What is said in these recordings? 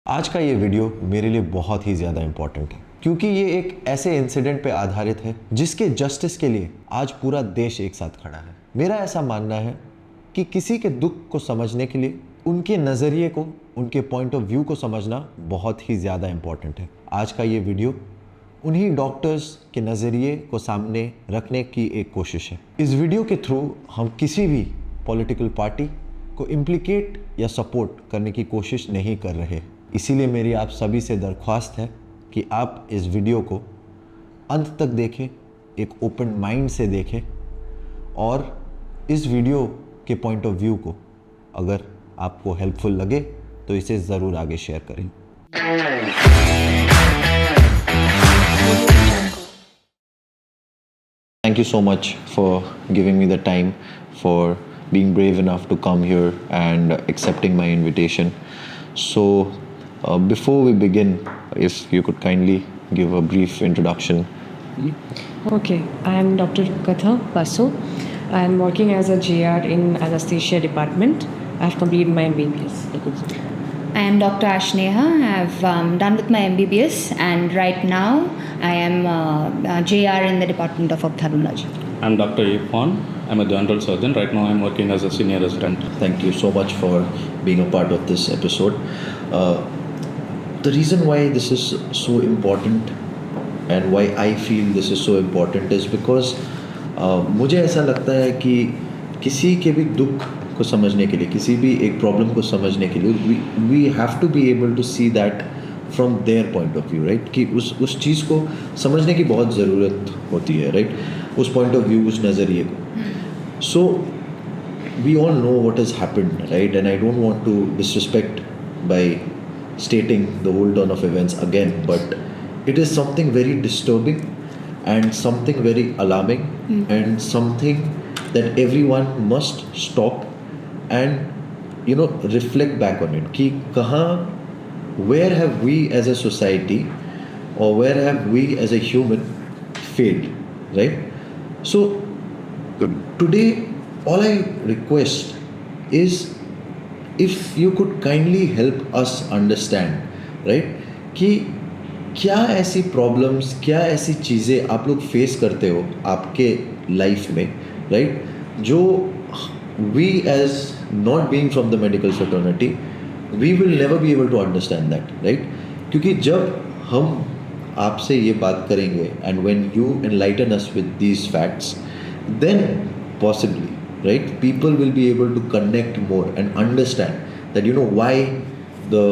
आज का ये वीडियो मेरे लिए बहुत ही ज़्यादा इम्पोर्टेंट है क्योंकि ये एक ऐसे इंसिडेंट पे आधारित है जिसके जस्टिस के लिए आज पूरा देश एक साथ खड़ा है। मेरा ऐसा मानना है कि किसी के दुख को समझने के लिए उनके नज़रिए को, उनके पॉइंट ऑफ व्यू को समझना बहुत ही ज़्यादा इम्पोर्टेंट है। आज का ये वीडियो उन्हीं डॉक्टर्स के नज़रिए को सामने रखने की एक कोशिश है। इस वीडियो के थ्रू हम किसी भी पॉलिटिकल पार्टी को इम्प्लिकेट या सपोर्ट करने की कोशिश नहीं कर रहे। इसीलिए मेरी आप सभी से दरख्वास्त है कि आप इस वीडियो को अंत तक देखें, एक ओपन माइंड से देखें और इस वीडियो के पॉइंट ऑफ व्यू को अगर आपको हेल्पफुल लगे तो इसे ज़रूर आगे शेयर करें। Thank you so much for giving me the time, for being brave enough to come here and accepting my invitation. So, before we begin, if you could kindly give a brief introduction. Okay, I am Dr. Katha Basu. I am working as a JR in anesthesia department. I have completed my MBBS. I am Dr. Ashneha. I have done with my MBBS and right now I am JR in the Department of Ophthalmology. I'm Dr. Irfan. I'm a general surgeon. Right now I'm working as a senior resident. Thank you so much for being a part of this episode. The reason why this is so important and why I feel this is so important is because मुझे ऐसा लगता है कि किसी के भी दुख को समझने के लिए, किसी भी एक प्रॉब्लम को समझने के लिए we have to be able to see that from their point of view, right? कि उस चीज़ को समझने की बहुत ज़रूरत होती है, राइट? उस पॉइंट ऑफ व्यू, उस नज़रिए को। So we all know what has happened, right? And I don't want to disrespect by stating the whole turn of events again, but it is something very disturbing and something very alarming and something that everyone must stop and reflect back on it कि कहाँ, where have we as a society or where have we as a human failed, right? So today all I request is if you could kindly help us understand, right, कि क्या ऐसी problems, क्या ऐसी चीज़ें आप लोग फेस करते हो आपके लाइफ में, राइट, जो we as not being from the medical fraternity we will never be able to understand that, right? क्योंकि जब हम आपसे ये बात करेंगे and when you enlighten us with these facts, then possibly, right, people will be able to connect more and understand that why the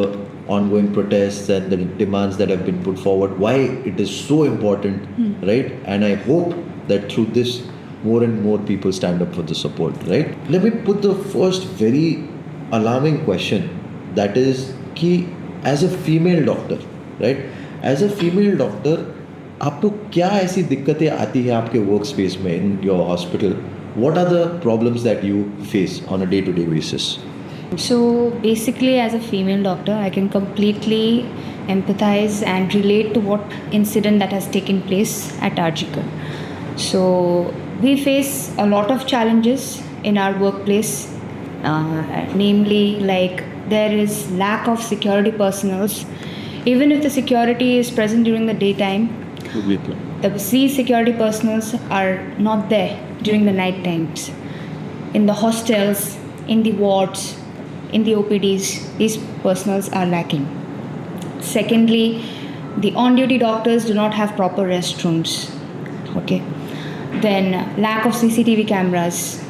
ongoing protests and the demands that have been put forward, why it is so important, right? And I hope that through this more and more people stand up for the support, right? Let me put the first very alarming question, that is कि as a female doctor, right, as a female doctor आपको क्या ऐसी दिक्कतें आती है आपके work space में, in your hospital? What are the problems that you face on a day-to-day basis? So basically as a female doctor I can completely empathize and relate to what incident that has taken place at Arjikar. So we face a lot of challenges in our workplace, namely like there is lack of security personnel. Even if the security is present during the daytime, these security personnel are not there during the night times. In the hostels, in the wards, in the OPDs, these personnel are lacking. Secondly, the on-duty doctors do not have proper restrooms. Okay. Then lack of CCTV cameras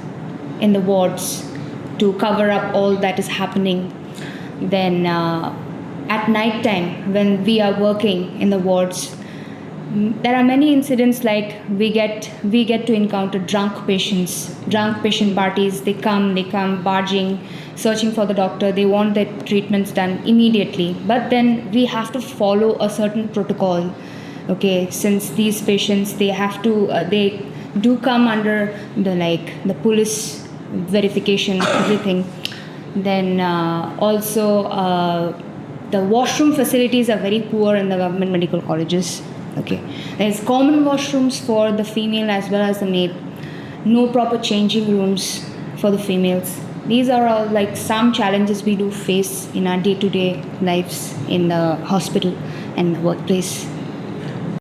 in the wards to cover up all that is happening. Then at night time when we are working in the wards, there are many incidents like we get to encounter drunk patient parties. They come barging, searching for the doctor. They want their treatments done immediately, but then we have to follow a certain protocol, okay? Since these patients, they have to they do come under the police verification, everything. Then also the washroom facilities are very poor in the government medical colleges. Okay, there's common washrooms for the female as well as the male. No proper changing rooms. for the females. These are all like some challenges we do face in our day-to-day lives in the hospital and the workplace.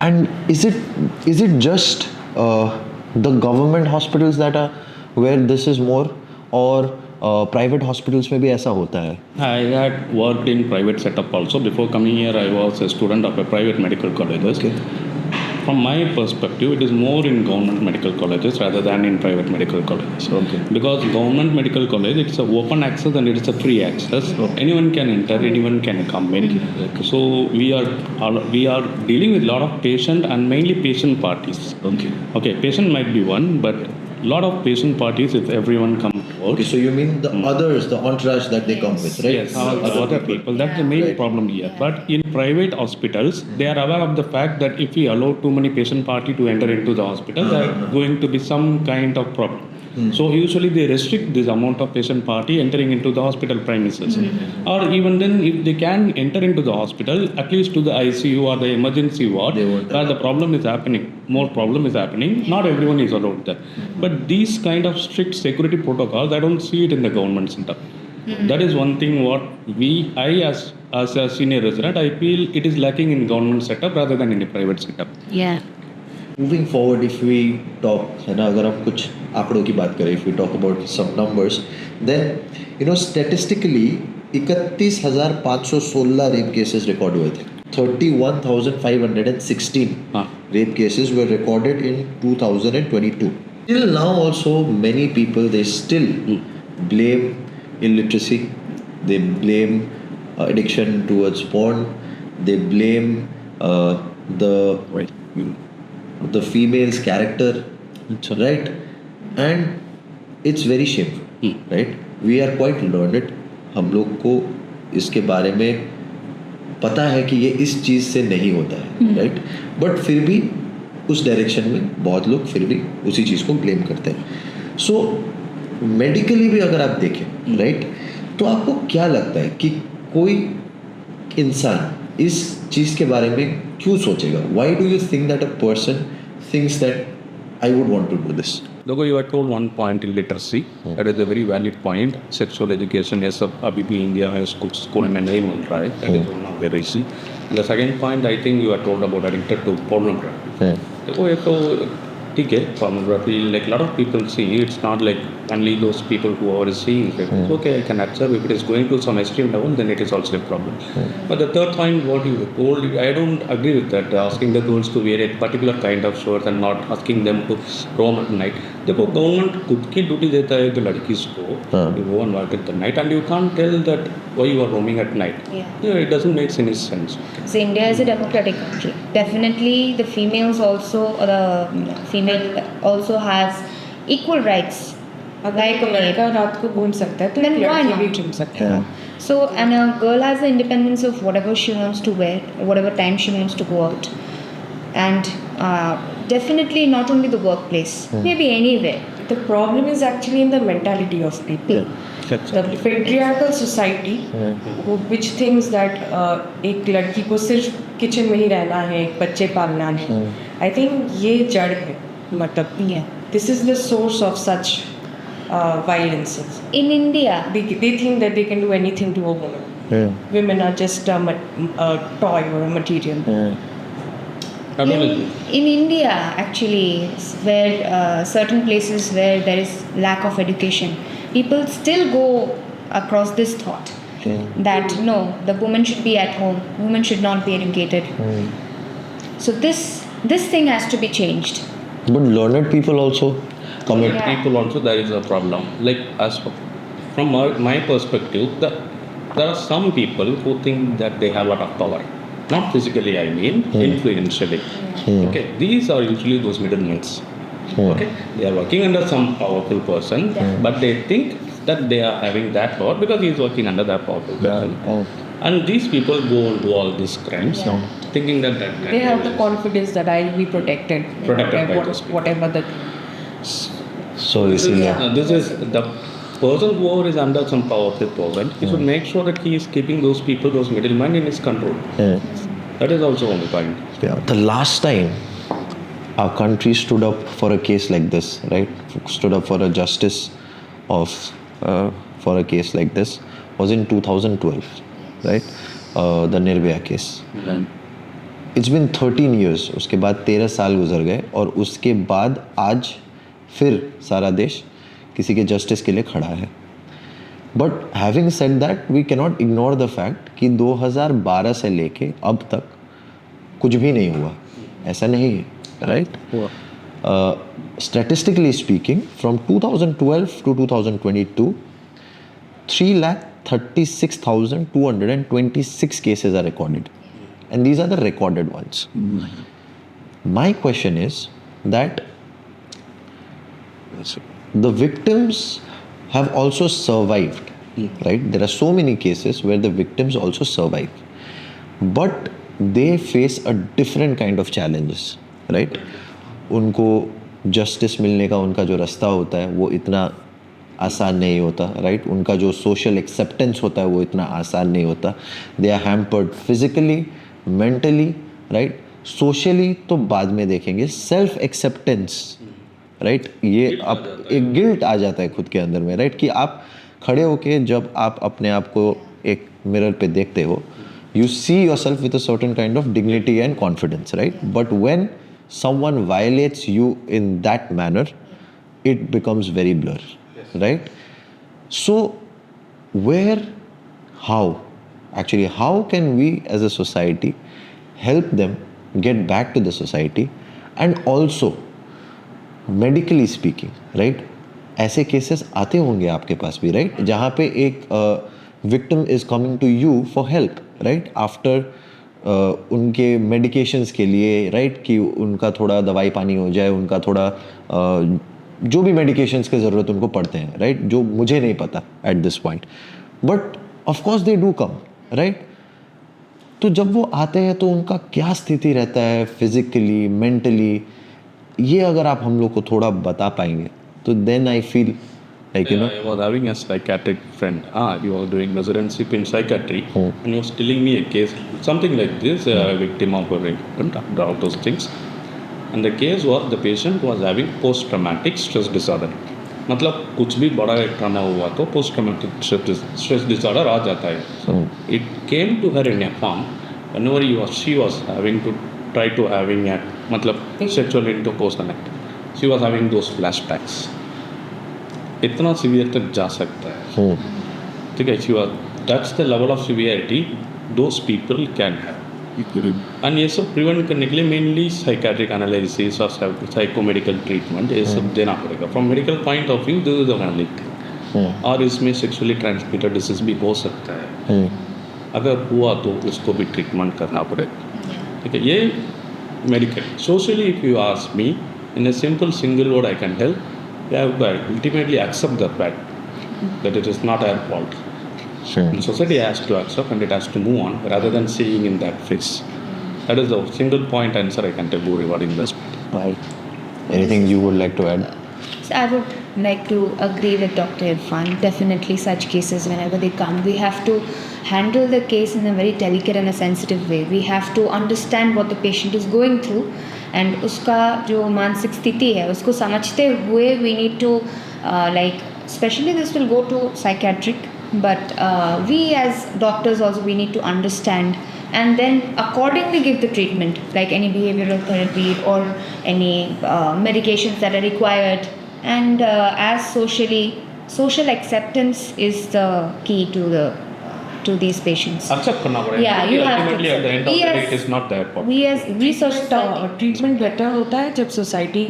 And is it just the government hospitals that are where this is more, or private hospitals में भी ऐसा होता है? I had worked in private setup also. Before coming here, I was a student of a private medical colleges. Okay. From my perspective, it is more in government medical colleges rather than in private medical colleges. Okay. Because government medical college, it's a open access and it's a free access. Okay. Anyone can enter, anyone can come in. So we are dealing with a lot of patient and mainly patient parties. Okay. Okay, patient might be one, but lot of patient parties if everyone come to work. Okay, so you mean the others, the entourage that they come with, right? Yes, other people. That's the main Right. problem here. But in private hospitals, they are aware of the fact that if we allow too many patient party to enter into the hospital, there are going to be some kind of problem. So usually they restrict this amount of patient party entering into the hospital premises. Or even then, if they can enter into the hospital, at least to the ICU or the emergency ward, They won't where the problem is happening, more problem is happening, not everyone is allowed there. But these kind of strict security protocols, I don't see it in the government center. That is one thing what I as a senior resident, I feel it is lacking in government setup rather than in the private setup. Yeah. Moving forward, if we talk, है ना, अगर हम कुछ आंकड़ों की बात करें, if we talk about some numbers, then statistically 31,516 rape cases record हुए थे. 31,516 हाँ. rape cases were recorded in 2022. Till now also many people, they still blame illiteracy, they blame addiction towards porn, they blame the female's character, right? And it's very shameful, right? We are quite learned. हम लोग को इसके बारे में पता है कि ये इस चीज़ से नहीं होता है, राइट? बट फिर भी उस डायरेक्शन में बहुत लोग फिर भी उसी चीज़ को ब्लेम करते हैं. सो मेडिकली भी अगर आप देखें, राइट, तो आपको क्या लगता है कि कोई इंसान इस चीज़ के बारे में क्यों सोचेगा? Why do you think that a person thinks that I would want to do this? Logo, you had told one point in literacy. That is a very valid point. Sexual education, yes, ABP India has school and enablement, right? That is one of very easy. The second point, I think you had told about addicted to pornography. देखो ये तो ठीक है, pornography, like a lot of people see, it's not like only those people who are seeing it. It's okay, I can observe. If it is going to some extreme level, then it is also a problem. But the third point, what you told, I don't agree with that. Asking the girls to wear a particular kind of shirt and not asking them to roam at night. देखो government खुद की duty देता है कि लड़की को you go and work at the night, and you can't tell that why you are roaming at night. Yeah, it doesn't make any sense. So India is a democratic country. Definitely, the females also, or the female also has equal rights. अगर एक लड़का रात को घूम सकता है तो Then एक why लड़की not? भी घूम सकती है. So, and a girl has the independence of whatever she wants to wear, whatever time she wants to go out. And definitely not only the workplace, maybe anywhere. The problem is actually in the mentality of people. The patriarchal society, which thinks that एक लड़की को सिर्फ kitchen में ही रहना है, बच्चे पालना है. I think ये जड़ है, मतलब this is the source of such violences. In India, They think that they can do anything to a woman. Women are just a toy or a material. in India, actually, where certain places where there is lack of education, people still go across this thought that no, the woman should be at home, women should not be educated. So this thing has to be changed. But learned people also commit. Yeah. People also, there is a problem. Like as from my perspective, there are some people who think that they have a lot of power. Not physically, I mean, influentially. Okay, these are usually those middlemen. Okay, they are working under some powerful person, but they think that they are having that power because he is working under that powerful person. And these people go and do all these crimes, thinking that They have the confidence that I will be protected. Protected by those people. Whatever the. So you see, This is the person who is under some powerful person. He should make sure that he is keeping those people, those middlemen, in his control. That is also one point. The last time our country stood up for a case like this, right? Stood up for a justice of for a case like this was in 2012, right? The Nirbhaya case. It's been 13 years. उसके बाद 13 साल गुजर गए और उसके बाद आज फिर सारा देश किसी के जस्टिस के लिए खड़ा है. But having said that we cannot ignore the fact कि 2012 से लेके अब तक कुछ भी नहीं हुआ. ऐसा नहीं है, right? Statistically speaking, from 2012 to 2022, 336,226 cases are recorded. And these are the recorded ones. My question is that the victims have also survived, right? There are so many cases where the victims also survive. But they face a different kind of challenges, right? उनको justice मिलने का उनका जो रास्ता होता है वो इतना आसान नहीं होता, राइट? उनका जो सोशल एक्सेप्टेंस होता है वो इतना आसान नहीं होता. They are hampered physically, mentally, right? Socially तो बाद में देखेंगे. Self acceptance, right? ये आप एक गिल्ट आ जाता है खुद के अंदर में, राइट? कि आप खड़े होके जब आप अपने आप को एक मिरर पे देखते हो, you see yourself with a certain kind of dignity and confidence, right? But when someone violates you in that manner, it becomes very blur, right? So how can we as a society help them get back to the society? And also medically speaking, right? ऐसे cases आते होंगे आपके पास भी, right? जहाँ पे एक victim is coming to you for help, right? After उनके medications के लिए, right? कि उनका थोड़ा दवाई पानी हो जाए, उनका थोड़ा जो भी medications की ज़रूरत उनको पड़ते हैं, right? जो मुझे नहीं पता at this point. But of course they do come, right? तो जब वो आते हैं तो उनका क्या स्थिति रहता है physically, mentally, ये अगर आप हम लोग को थोड़ा बता पाएंगे तो then I feel like, you know. I was having a psychiatric friend. He was doing residency in psychiatry, and he was telling me a case, something like this, a victim of a rape, all those things. And the case was the patient was having post-traumatic stress disorder. मतलब कुछ भी बड़ा एक trauma हुआ तो post-traumatic stress disorder आ जाता है. So it came to her in a form whenever she was having to try to having a मतलब sexual intercourse connect. She was having those flashbacks. इतना सीवियर तक जा सकता है, ठीक है? That's the level of severity those people can have. And ये सब प्रिवेंट करने के लिए मेनली साइकेट्रिक एनालिसिस और साइकोमेडिकल ट्रीटमेंट ये सब देना पड़ेगा. From medical point of view this is the only thing. और इसमें सेक्सुअली ट्रांसमिटेड डिसीज भी हो सकता है. अगर हुआ तो उसको भी ट्रीटमेंट करना पड़ेगा, ठीक है? ये medical. Socially if you ask me in a simple single word I can tell, we have to ultimately accept the fact that it is not our fault. Sure. And society has to accept and it has to move on rather than seeing in that face. That is the single point answer I can tell you regarding this. Right. Anything you would like to add? So I would like to agree with Dr. Irfan. Definitely such cases, whenever they come, we have to handle the case in a very delicate and a sensitive way. We have to understand what the patient is going through and उसका जो मानसिक स्थिति है उसको समझते हुए we need to like, especially this will go to psychiatric, but we as doctors also we need to understand and then accordingly give the treatment, like any behavioral therapy or any medications that are required. And as social acceptance is the key to these patients. Accept करना पड़ेगा. Yeah, you have to Ultimately at the end of the day it is not their fault. We as research treatment better होता है जब society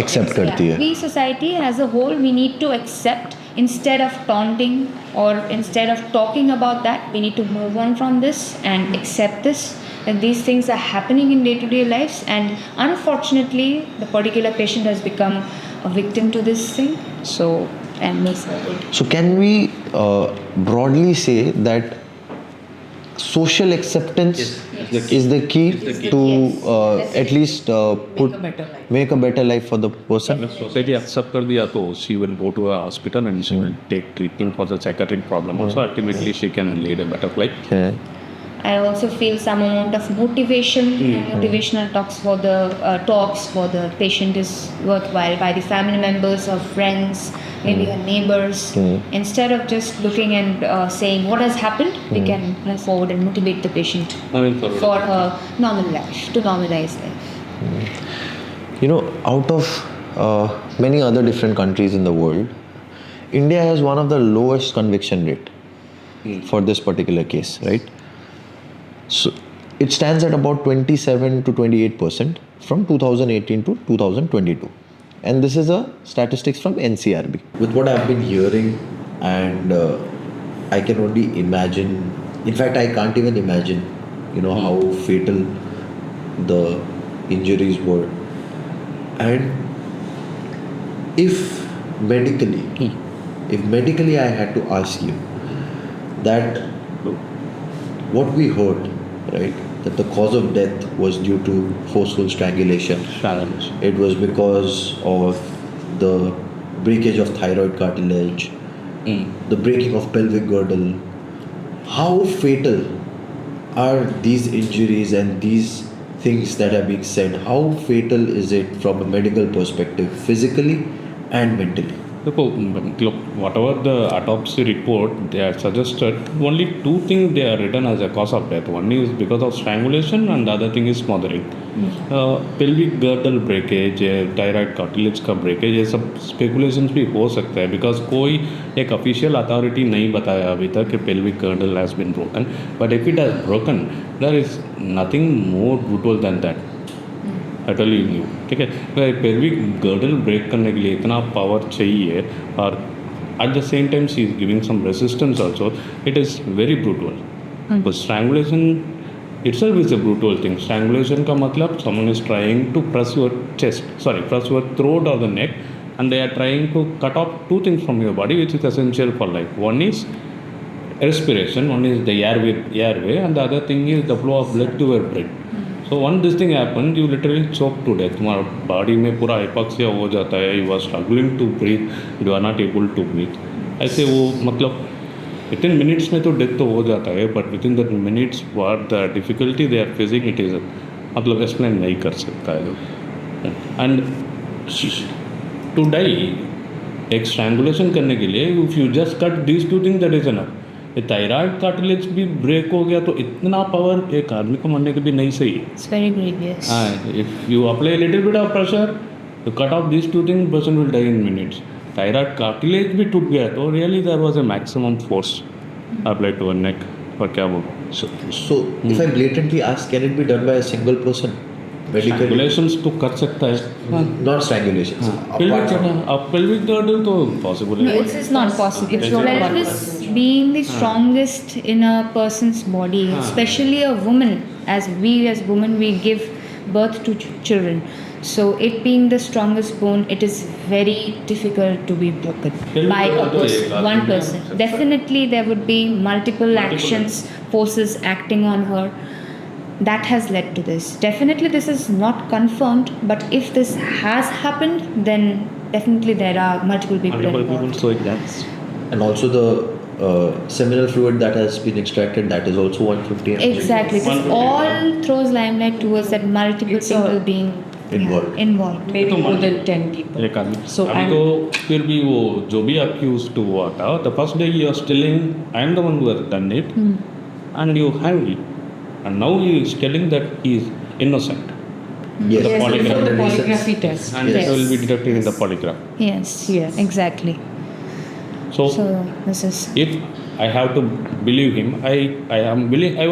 Accept करती है. we society as a whole we need to accept instead of taunting or instead of talking about that. We need to move on from this and accept this, that these things are happening in day-to-day lives, and unfortunately the particular patient has become a victim to this thing. So So can we broadly say that social acceptance is the key to at least make a better life for the person? If society accept कर दिया तो she will go to a hospital and she will take treatment for the psychiatric problem. Also ultimately she can lead a better life. Yeah. I also feel some amount of motivation, motivational talks for the patient is worthwhile by the family members or friends maybe her neighbors. Instead of just looking and saying what has happened, we can move forward and motivate the patient for a normal life, to normalize life. You know, out of many other different countries in the world, India has one of the lowest conviction rate for this particular case, right? So it stands at about 27 to 28% from 2018 to 2022. And this is a statistics from NCRB. With what I've been hearing, and I can only imagine, in fact, I can't even imagine, you know, how fatal the injuries were. And if medically I had to ask you that what we heard, right, that the cause of death was due to forceful strangulation. It was because of the breakage of thyroid cartilage, the breaking of pelvic girdle. How fatal are these injuries and these things that are being said? How fatal is it from a medical perspective, physically and mentally? Look, whatever the autopsy report they had suggested, only two things they are written as a cause of death. One is because of strangulation and the other thing is smothering. Pelvic girdle breakage, thyroid cartilage का breakage, ये सब speculations भी हो सकता है because कोई एक official authority नहीं बताया अभी तक कि pelvic girdle has been broken. But if it has broken, there is nothing more brutal than that. Totally new, ठीक है. पेल्विक गर्डल ब्रेक करने के लिए इतना पावर चाहिए और at the same time she is giving some resistance also. It is very brutal. तो strangulation itself is a brutal thing. Strangulation का मतलब someone is trying to press your throat or the neck, and they are trying to cut off two things from your body which is essential for life. One is respiration, one is the airway, and the other thing is the flow of blood to your brain. So once this thing happens, you literally choke to death. तुम्हारा body में पूरा hypoxia हो जाता है. You are struggling to breathe. You are not able to breathe. ऐसे वो मतलब within minutes में तो death तो हो जाता है, but within the minutes what the difficulty they are facing, it is मतलब explain नहीं कर सकता है लोग. And to die एक strangulation करने के लिए if you just cut these two things, that is enough. ये थायराइड कार्टिलेज भी ब्रेक हो गया तो इतना पावर एक आदमी को मरने के भी नहीं सही है. It's very grievous. If you apply a little bit of pressure to cut off these two things, person will die in minutes. Thyroid cartilage भी टूट गया तो really there was a maximum force applied to her neck. और क्या बोलूं. So if I blatantly ask, can it be done by a single person? Strangulations तो कर सकता है. Not strangulations. Pelvic girdle तो possible No, है. it's not possible. It's not Pelvis possible. being the strongest in a person's body, especially a woman, as women we give birth to children. So it being the strongest bone, it is very difficult to be broken by a person, one person. Definitely there would be multiple actions, forces acting on her. That has led to this. Definitely this is not confirmed, but if this has happened, then definitely there are multiple people involved. So that's And also the seminal fluid that has been extracted, that is also 150 mg. Exactly. This all throws limelight towards that multiple It's people a- being Involved. involved. Maybe more than 10 people. एक आदमी. So अभी I'm- तो फिर भी वो जो भी accused हुआ था, the first day you are telling I am the one who has done it, and you hanged him, and now he is telling that he is innocent, Yes. The Yes, polygraph. before the Evidence. polygraphy test. and Yes. it will be detected in the polygraph. Yes. Yes. Exactly. So So this is if I have to believe him, I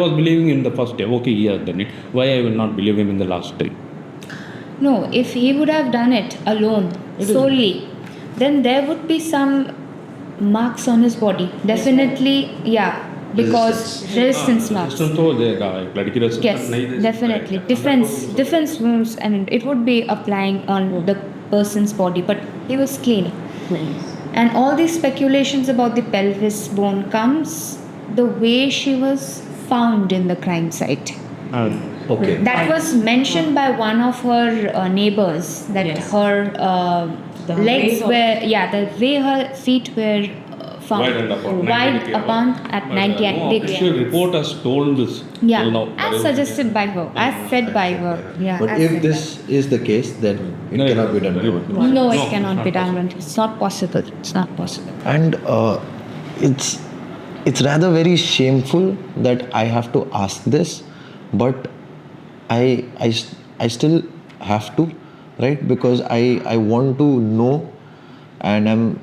was believing in the first day. Okay, he has done it. Why I will not believe him in the last day? no. If he would have done it alone, solely, then there would be some marks on his body. Definitely, yeah. Because resistance marks. Resistance तो हो जाएगा. एक लड़की resistance Yes, नहीं दे सकती definitely. है. Defense wounds, and it would be applying on the person's body, but he was clean. And all these speculations about the pelvis bone comes the way she was found in the crime site. Okay. That was mentioned by one of her neighbors that Yes. her The legs way of- were, the way her feet were found Widened upon wide 90 upon at But, 90 no degree official angles. report has told this. Yeah, Till now, there as is- suggested by her, as said by her. Yeah, But as if said this is the case, then it No, cannot be done. very Right? good. by her. No, it No, cannot it's be not done. possible. It's not possible. It's not possible. And it's rather very shameful that I have to ask this, but I still have to, right? Because I want to know, and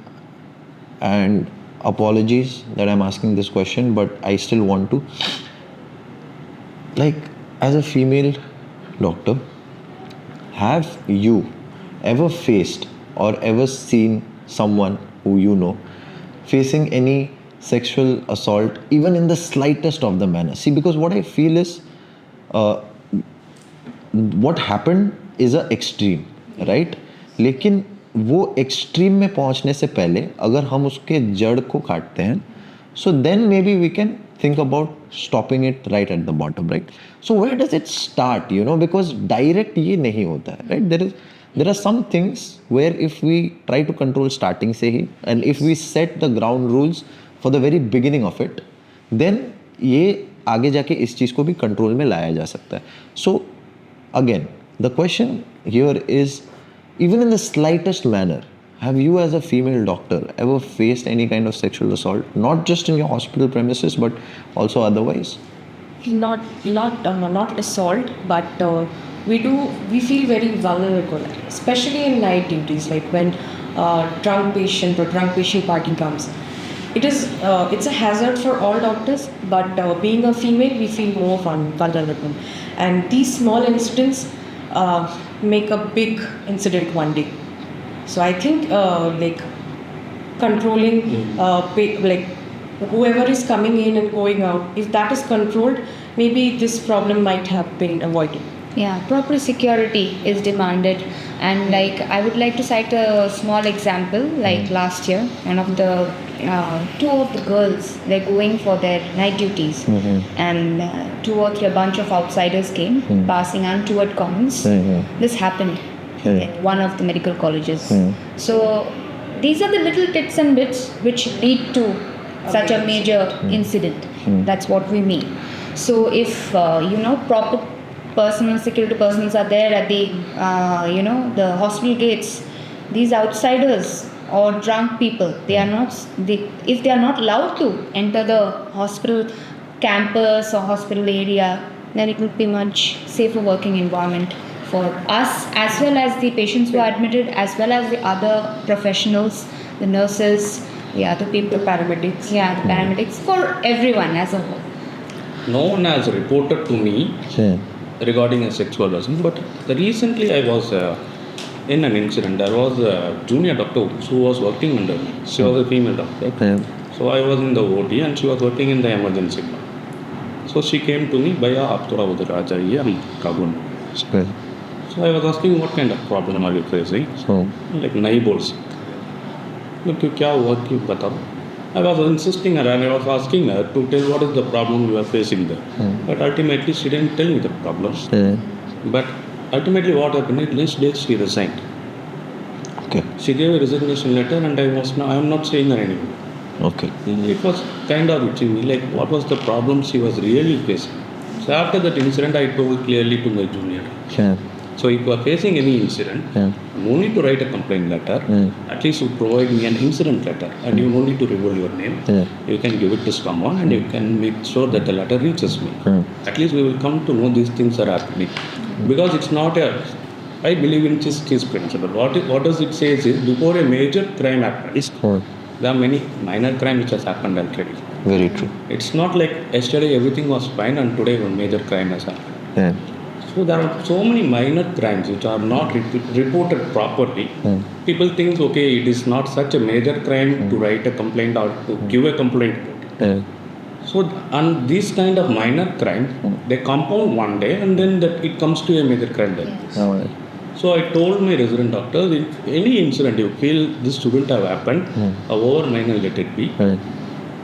apologies that I'm asking this question, but I still want to. Like, as a female doctor, have you ever faced or ever seen someone who you know facing any sexual assault, even in the slightest of the manner? See, because what I feel is, what happened is a extreme, right? लेकिन वो extreme में पहुंचने से पहले अगर हम उसके जड़ को काटते हैं, so then maybe we can think about stopping it right at the bottom, right? So where does it start, because direct ये नहीं होता है, right? There are some things where if we try to control starting से ही, and if we set the ground rules for the very beginning of it, then ये आगे जाके इस चीज़ को भी कंट्रोल में लाया जा सकता है. So again, the question here is, even in the slightest manner, have you as a female doctor ever faced any kind of sexual assault, not just in your hospital premises, but also otherwise? Not assault, but we feel very vulnerable, especially in night duties, like when drunk patient party comes. It's a hazard for all doctors, but being a female, we feel more vulnerable, and these small incidents make a big incident one day. So I think like controlling like whoever is coming in and going out, if that is controlled, maybe this problem might have been avoided. Yeah, proper security is demanded, and like I would like to cite a small example. Like last year, one of the two of the girls, they're going for their night duties, and two or three, a bunch of outsiders came passing untoward comments. This happened at one of the medical colleges. So these are the little tits and bits which lead to such a major incident. That's what we mean. So if proper personal security persons are there at the the hospital gates, these outsiders or drunk people, if they are not allowed to enter the hospital campus or hospital area, then it would be much safer working environment for us as well as the patients who are admitted, as well as the other professionals, the nurses, the other people, The paramedics. yeah, the paramedics, for everyone as a whole. No one has reported to me regarding a sexual assault, but recently I was in an incident. There was a junior doctor who was working under me. She was a female doctor. So I was in the OT and she was working in the emergency ward. So she came to me, Bhaiya, aap thoda udhar aa jaiye, hum kabu mein. So I was asking, what kind of problem are you facing? Like, nahi bol sakte. Look, kya hua, kyun batao? I was insisting her and I was asking her to tell what is the problem you are facing there. But ultimately she didn't tell me the problem. But ultimately what happened is, next day she resigned. Okay. She gave a resignation letter and I am not seeing her anymore. Okay. It was kind of reaching me, like what was the problem she was really facing. So after that incident I told clearly to my junior. So if you are facing any incident, no need to write a complaint letter. At least you provide me an incident letter, and you no need to reveal your name. You can give it to someone, and you can make sure that the letter reaches me. At least we will come to know these things are happening, because it's not a. I believe in justice principle. What does it say is before a major crime happens, there are many minor crime which has happened already. Very true. It's not like yesterday everything was fine and today one major crime has happened. So there are so many minor crimes which are not reported properly. People think, okay, it is not such a major crime to write a complaint or to give a complaint. So, and these kind of minor crimes, they compound one day and then it comes to a major crime. So I told my resident doctor, if any incident you feel this shouldn't have happened, however minor let it be,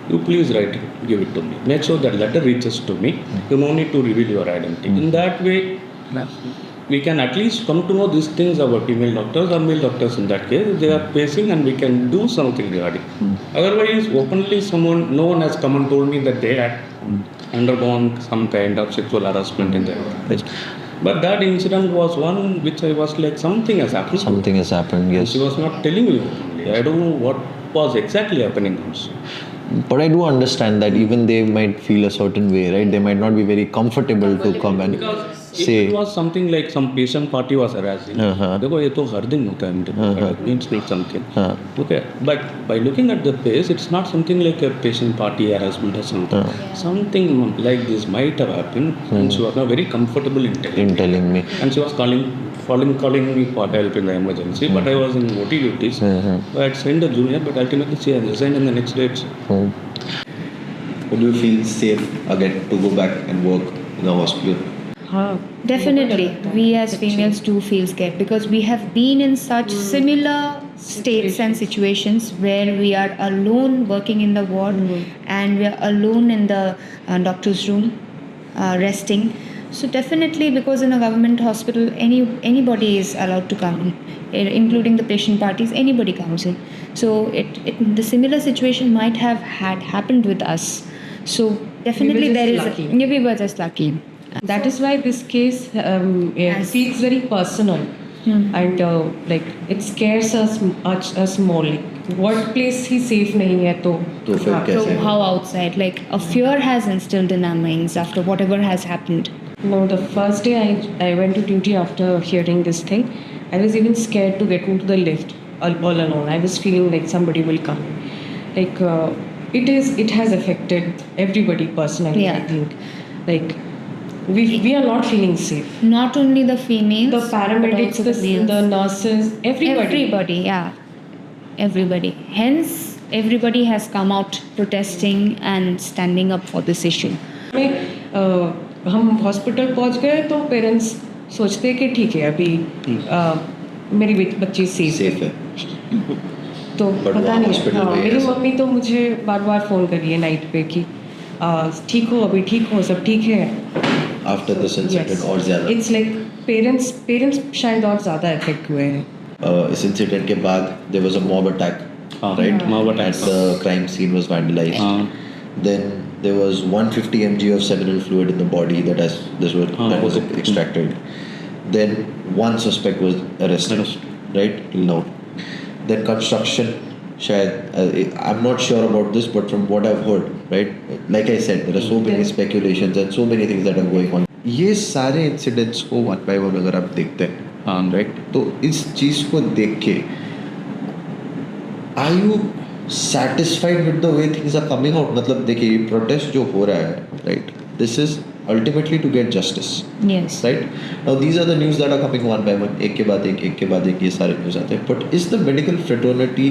you please write it, give it to me. Make sure that letter reaches to me. You no need to reveal your identity. In that way, we can at least come to know these things about female doctors or male doctors in that case. They are facing and we can do something regarding. Otherwise, openly no one has come and told me that they had undergone some kind of sexual harassment in their workplace. But that incident was one which I was like, something has happened. Something has happened, yes. She was not telling me openly. I don't know what was exactly happening also. But I do understand that even they might feel a certain way, right? They might not be very comfortable to come and say. It was something like some patient party was harassing. देखो ये तो हर दिन होता है, it means like something. Okay, but by looking at the face, it's not something like a patient party harassment or something. Something like this might have happened, and she was not very comfortable in telling me. And she was calling me for help in the emergency, but I was in OT duties. So I had sent a junior, but ultimately she had resigned in the next day. Would you feel safe again to go back and work in a hospital? Definitely, we as females do feel scared because we have been in such similar states and situations where we are alone working in the ward and we are alone in the doctor's room resting. So definitely, because in a government hospital, anybody is allowed to come in, including the patient parties. Anybody comes in. So the similar situation might have had happened with us. So definitely, we were just lucky. That is why this case feels very personal, and like it scares us more. Like, what place he safe नहीं है तो फिर कैसे? So how outside? Like a fear has instilled in our minds after whatever has happened. No, the first day I went to duty after hearing this thing, I was even scared to get into the lift all alone. I was feeling like somebody will come. Like it has affected everybody personally. Yeah. I think like. We are not feeling safe. Not only the females, The paramedics, but also the males. the nurses, everybody. Everybody. Hence, everybody has come out protesting and standing up for this issue. हम hospital पहुंच गए तो parents सोचते हैं कि ठीक है अभी मेरी बच्ची सेफ है. तो But पता वहाँ नहीं hospital में मेरी ऐसा- मम्मी तो मुझे बार बार फ़ोन कर रही है नाइट पे कि ठीक हो अभी ठीक हो सब ठीक है. After this incident और ज़्यादा. इट्स लाइक पेरेंट्स शायद और ज़्यादा इफेक्ट हुए हैं. इस इंसिडेंट के बाद there was a mob attack, right? Mob attack. And the crime scene was vandalized. Then there was 150 mg of seminal fluid in the body that was extracted. Then one suspect was arrested, right? Till now. Then construction. I'm not sure about this, but from what I've heard, right? Like I said, there are so many speculations and so many things that are going on. ये सारे incidents को one by one अगर आप देखते हैं, right? तो इस चीज़ को देख के, are you satisfied with the way things are coming out? मतलब देखिए ये protest जो हो रहा है, right? This is ultimately to get justice. Yes. Right? Now these are the news that are coming one by one. एक के बाद एक ये सारे news आते हैं. But is the medical fraternity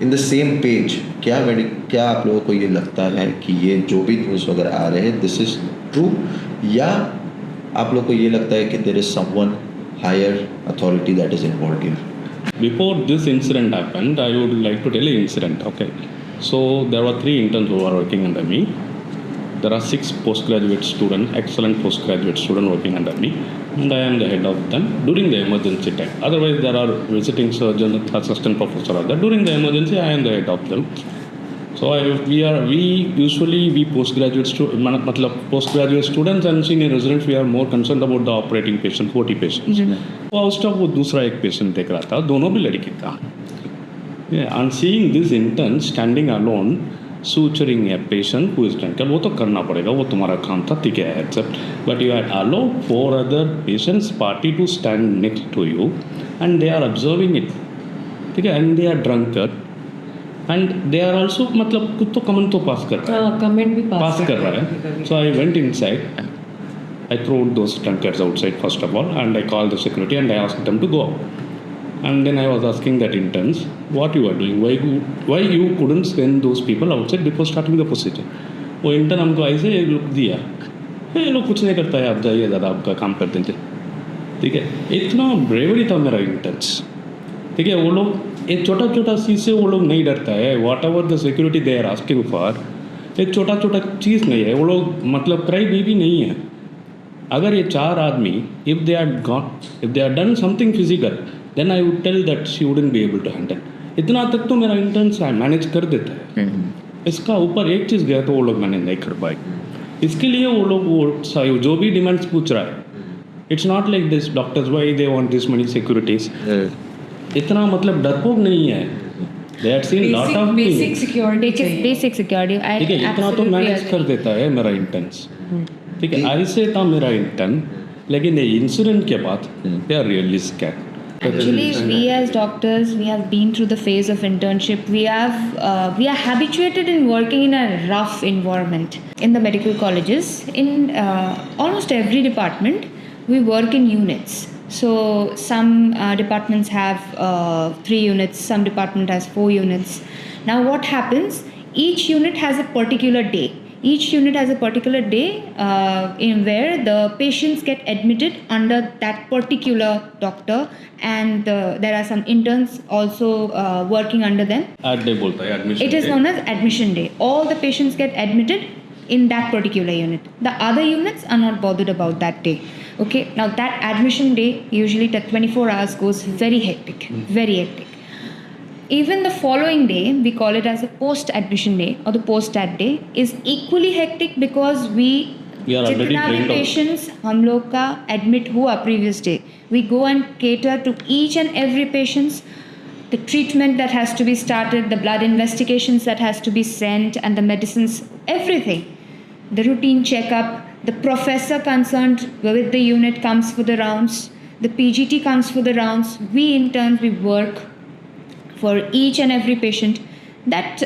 in the same page? क्या आप लोगों को ये लगता है कि ये जो भी न्यूज़ वगैरह आ रहे हैं this is true, या आप लोगों को ये लगता है कि there is someone higher authority that is involved here? Before this incident happened, I would like to tell you incident. Okay, so there were 3 interns who are working under me. There are 6 postgraduate students, excellent postgraduate students working under me, and I am the head of them during the emergency time. Otherwise, there are visiting surgeons, assistant professor are there. During the emergency, I am the head of them. So we usually postgraduate students and senior residents, we are more concerned about the operating patient, 40 patients. First of वो दूसरा एक patient देख रहा था, दोनों भी लड़की था. Yeah, and seeing this intern standing alone, suturing a patient who is drunk, वो तो करना पड़ेगा, वो तुम्हारा काम था, ठीक है, accept. But you had allowed 4 other patients party to stand next to you, and they are observing it, ठीक है, and they are drunkard, and they are also मतलब कुछ तो कमेंट तो पास कर रहा है, कमेंट भी पास कर रहा है. So I went inside, I threw those drunkards outside first of all, and I called the security and I asked them to go out. And then I was asking that interns, what you are doing, why you couldn't send those people outside before starting the procedure. वो intern हमको ऐसे look दिया, ये लोग कुछ नहीं करता है, आप जाइए दादा आपका काम कर देंगे, ठीक है. इतना ब्रेवरी था मेरा इंटर्न्स, ठीक है. वो लोग एक छोटा छोटा चीज़ से वो लोग नहीं डरता है. Whatever the security they are asking for, एक छोटा छोटा चीज़ नहीं है. वो लोग मतलब क्राई बेबी नहीं है, अगर ये 4 आदमी, if they had done something physical, then I would tell that she wouldn't be able to handle. इतना तक तो मेरा इंटर्न मैनेज कर देता है. इसका ऊपर एक चीज़ गया तो वो लोग मैनेज नहीं कर पाए. इसके लिए वो लोग जो भी डिमांड्स पूछ रहा है, it's not like this doctors why they want this money securities. इतना मतलब डरपोक नहीं है. They had seen lot of basic security Basic security. I ठीक है, इतना तो absolutely मैनेज कर agree. देता है मेरा इंटर्न्स. ठीक है, ऐसे था मेरा इंटर्न, लेकिन ये इंसिडेंट के बाद they are really scared. Actually, we as doctors, we have been through the phase of internship. We are habituated in working in a rough environment in the medical colleges. In almost every department, we work in units. So some departments have 3 units, some department has 4 units. Now what happens? Each unit has a particular day. Each unit has a particular day in where the patients get admitted under that particular doctor, and there are some interns also working under them. एड डे बोलता है, admission. It is known as admission day. All the patients get admitted in that particular unit. The other units are not bothered about that day. Okay, now that admission day, usually the 24 hours goes very hectic, very hectic. Even the following day, we call it as a post-admission day or the post-ad day, is equally hectic because we are already जितना भी drained out. patients हम लोग का admit हुआ previous day, we go and cater to each and every patients, the treatment that has to be started, the blood investigations that has to be sent, and the medicines, everything. The routine checkup, the professor concerned with the unit comes for the rounds, the PGT comes for the rounds. We interns, we work for each and every patient. That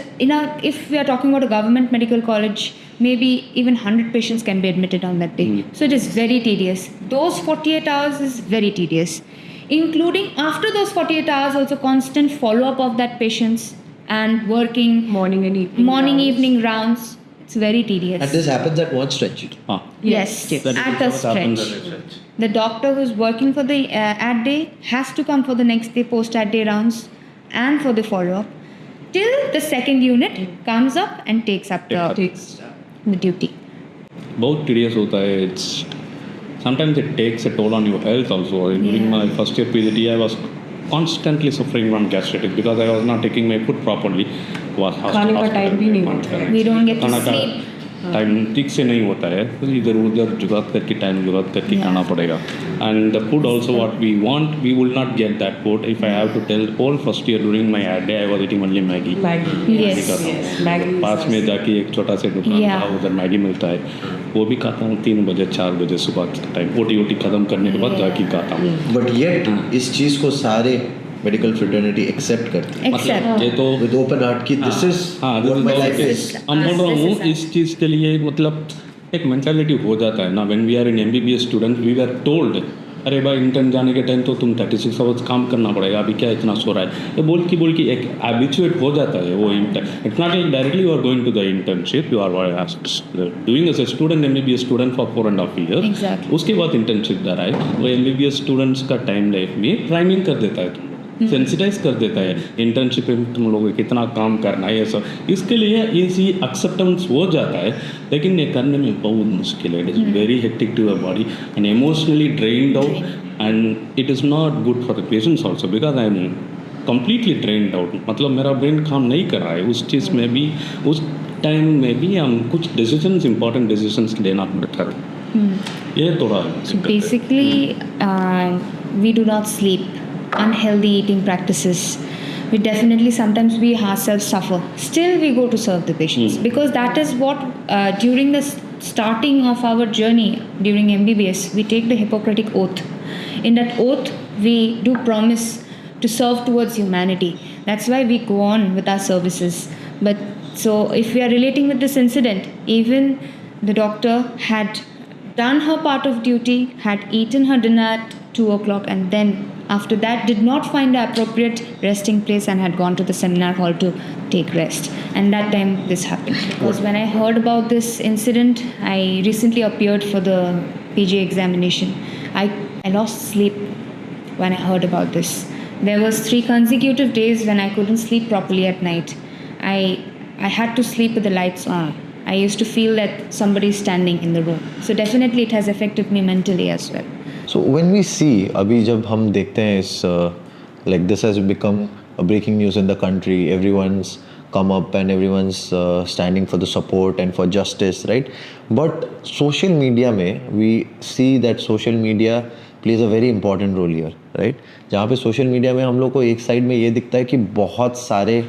if we are talking about a government medical college, maybe even 100 patients can be admitted on that day. So it is very tedious. Those 48 hours is very tedious, including after those 48 hours also constant follow-up of that patients and working morning and evening rounds. evening rounds. It's very tedious. And this happens at one stretch. हाँ, Yes, Yes. that is at the what happens stretch. at a stretch. The doctor who's working for the ad day has to come for the next day post ad day rounds and for the follow-up till the second unit comes up and takes up the duty. बहुत tedious होता है. It's sometimes it takes a toll on your health also. During my first year PhD, I was constantly suffering from gastritis because I was not taking my food properly. खाने का time भी नहीं होता है. We don't get to खाना का sleep. Time ठीक से नहीं होता है, तो इधर उधर जुगाड़ करके टाइम जुगाड़ करके खाना पड़ेगा. And the food also what we want, we will not get that food. If I have to tell, whole first year during my ad day I was eating only Maggi. Yes. Maggi पास में जाके एक छोटा सा दुकान Yeah. था, उधर Maggi मिलता है, वो भी खाता हूँ 3 बजे 4 बजे सुबह के टाइम. ओटी खत्म करने के बाद जाके खाता हूँ. But yet इस चीज़ को सारे मेडिकल फ्रेटर्निटी एक्सेप्ट करते हैं. Except ये तो With open heart कि this is what my life is. हम बोल रहा हूँ इस चीज़ के लिए मतलब एक मेंटालिटी हो जाता है ना. When we are in MBBS student, we are told, अरे भाई इंटर्न जाने के टाइम तो तुम 36 आवर्स काम करना पड़ेगा, अभी क्या इतना सो रहा है. ये बोल के एक हैबिचुएट हो जाता है वो intern. It's not like directly you are going to the internship, you are doing as a student MBBS student for 4.5 year. Exactly. उसके बाद इंटर्नशिप जा रहा है. वो MBBS स्टूडेंट्स का टाइम लाइफ में प्राइमिंग कर देता है, सेंसिटाइज कर देता है. इंटर्नशिप में तुम लोगों को कितना काम करना है, ये सब इसके लिए इजी एक्सेप्टेंस हो जाता है. लेकिन ये करने में बहुत मुश्किल है. It is very hectic to your body and emotionally drained out, and it is not good for the patients also because I am completely drained out. मतलब मेरा ब्रेन काम नहीं कर रहा है. उस चीज़ में भी, उस टाइम में भी हम कुछ डिसीजंस, इंपॉर्टेंट डिसीजंस लेना पड़ता है. ये थोड़ा So basically, we do not sleep. Unhealthy eating practices. We definitely sometimes we ourselves suffer. Still, we go to serve the patients because that is what during the starting of our journey during MBBS we take the Hippocratic oath. In that oath, we do promise to serve towards humanity. That's why we go on with our services. But so if we are relating with this incident, even the doctor had done her part of duty, had eaten her dinner at 2 o'clock, and then after that did not find the appropriate resting place and had gone to the seminar hall to take rest. And that time this happened. Because when I heard about this incident, I recently appeared for the PG examination. I lost sleep when I heard about this. There was 3 consecutive days when I couldn't sleep properly at night. I had to sleep with the lights on. I used to feel that somebody is standing in the room. So definitely it has affected me mentally as well. So when we see, अभी जब हम देखते हैं इस like this has become a breaking news in the country, everyone's come up and everyone's standing for the support and for justice, right? But social media में we see that social media plays a very important role here, right? जहाँ पे social media में हम लोग को एक side में ये दिखता है कि बहुत सारे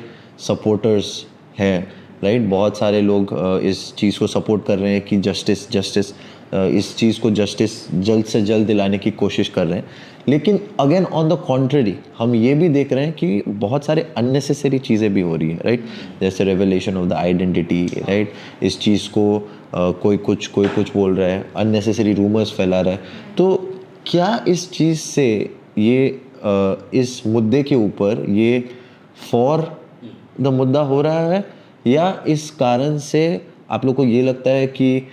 supporters हैं, right? बहुत सारे लोग इस चीज़ को support कर रहे हैं कि justice इस चीज़ को जस्टिस जल्द से जल्द दिलाने की कोशिश कर रहे हैं. लेकिन अगेन ऑन द कॉन्ट्ररी हम ये भी देख रहे हैं कि बहुत सारे अननेसेसरी चीज़ें भी हो रही हैं, राइट? जैसे revelation of the identity, right? इस चीज़ को कोई कुछ बोल रहा है, अननेसेसरी रूमर्स फैला रहा है. तो क्या इस चीज़ से ये इस मुद्दे के ऊपर ये फॉर द मुद्दा हो रहा है, या इस कारण से आप लोग को ये लगता है कि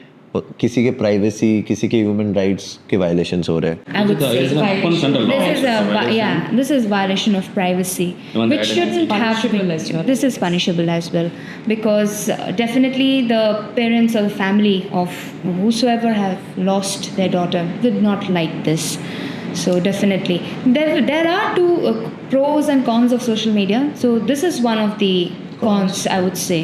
किसी के प्राइवेसी, किसी के ह्यूमन राइट्स के वायलेशंस हो रहे हैं? I would say fundamental law. this is violation of privacy, Even the which shouldn't have to be. punishable as well. This is punishable as well, because definitely the parents or the family of whosoever have lost their daughter did not like this. So definitely there are two pros and cons of social media. So this is one of the cons, I would say.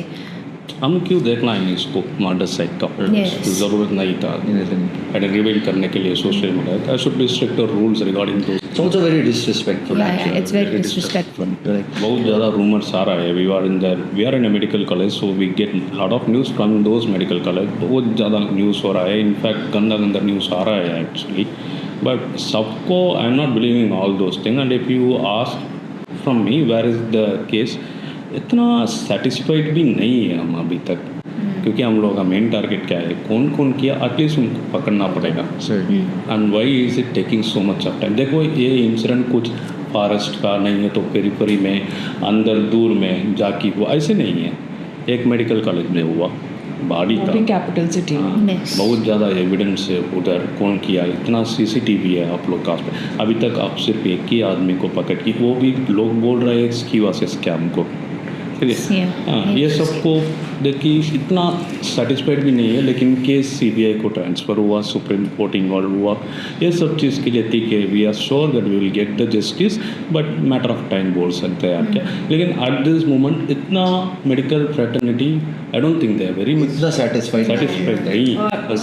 हम क्यों देखना है इसको murder side का? Yes. ज़रूरत नहीं था reveal करने के लिए social media. There should be stricter rules regarding those. It's also very disrespectful. Yeah, it's very disrespectful. बहुत ज़्यादा रूमर्स आ रहा है. We are in a medical college, so we get a lot of news from those medical college. बहुत ज़्यादा news हो रहा है. In fact गंदा न्यूज़ आ रहा है एक्चुअली. बट सबको I am not believing all those thing. And if you ask from me where is the case, इतना सेटिस्फाइड भी नहीं है हम अभी तक. क्योंकि हम लोग का मेन टारगेट क्या है, कौन कौन किया, एटलीस्ट उनको पकड़ना पड़ेगा. And why is it taking so much of time? देखो ये इंसिडेंट कुछ फॉरेस्ट का नहीं है तो पेरीफेरी में अंदर दूर में जाके हुआ, ऐसे नहीं है. एक मेडिकल कॉलेज में हुआ, बाड़ी था, कैपिटल सिटी में. Yes. बहुत ज़्यादा एविडेंस है उधर, कौन किया, इतना सीसीटीवी है आप लोग का. अभी तक आप सिर्फ एक ही आदमी को पकड़ की, वो भी लोग बोल रहे हैं इसकी वजह से स्कैम को. ठीक है, हाँ, ये सबको देखिए इतना सेटिस्फाइड भी नहीं है. लेकिन केस सीबीआई को ट्रांसफ़र हुआ, सुप्रीम कोर्ट इन्वॉल्व हुआ, ये सब चीज़ के लिए ठीक है. We are sure that we will get the justice, but matter of time बोल सकते हैं आप क्या. लेकिन एट दिस मोमेंट इतना medical fraternity, I don't think they are very much इतना सेटिस्फाइड नहीं.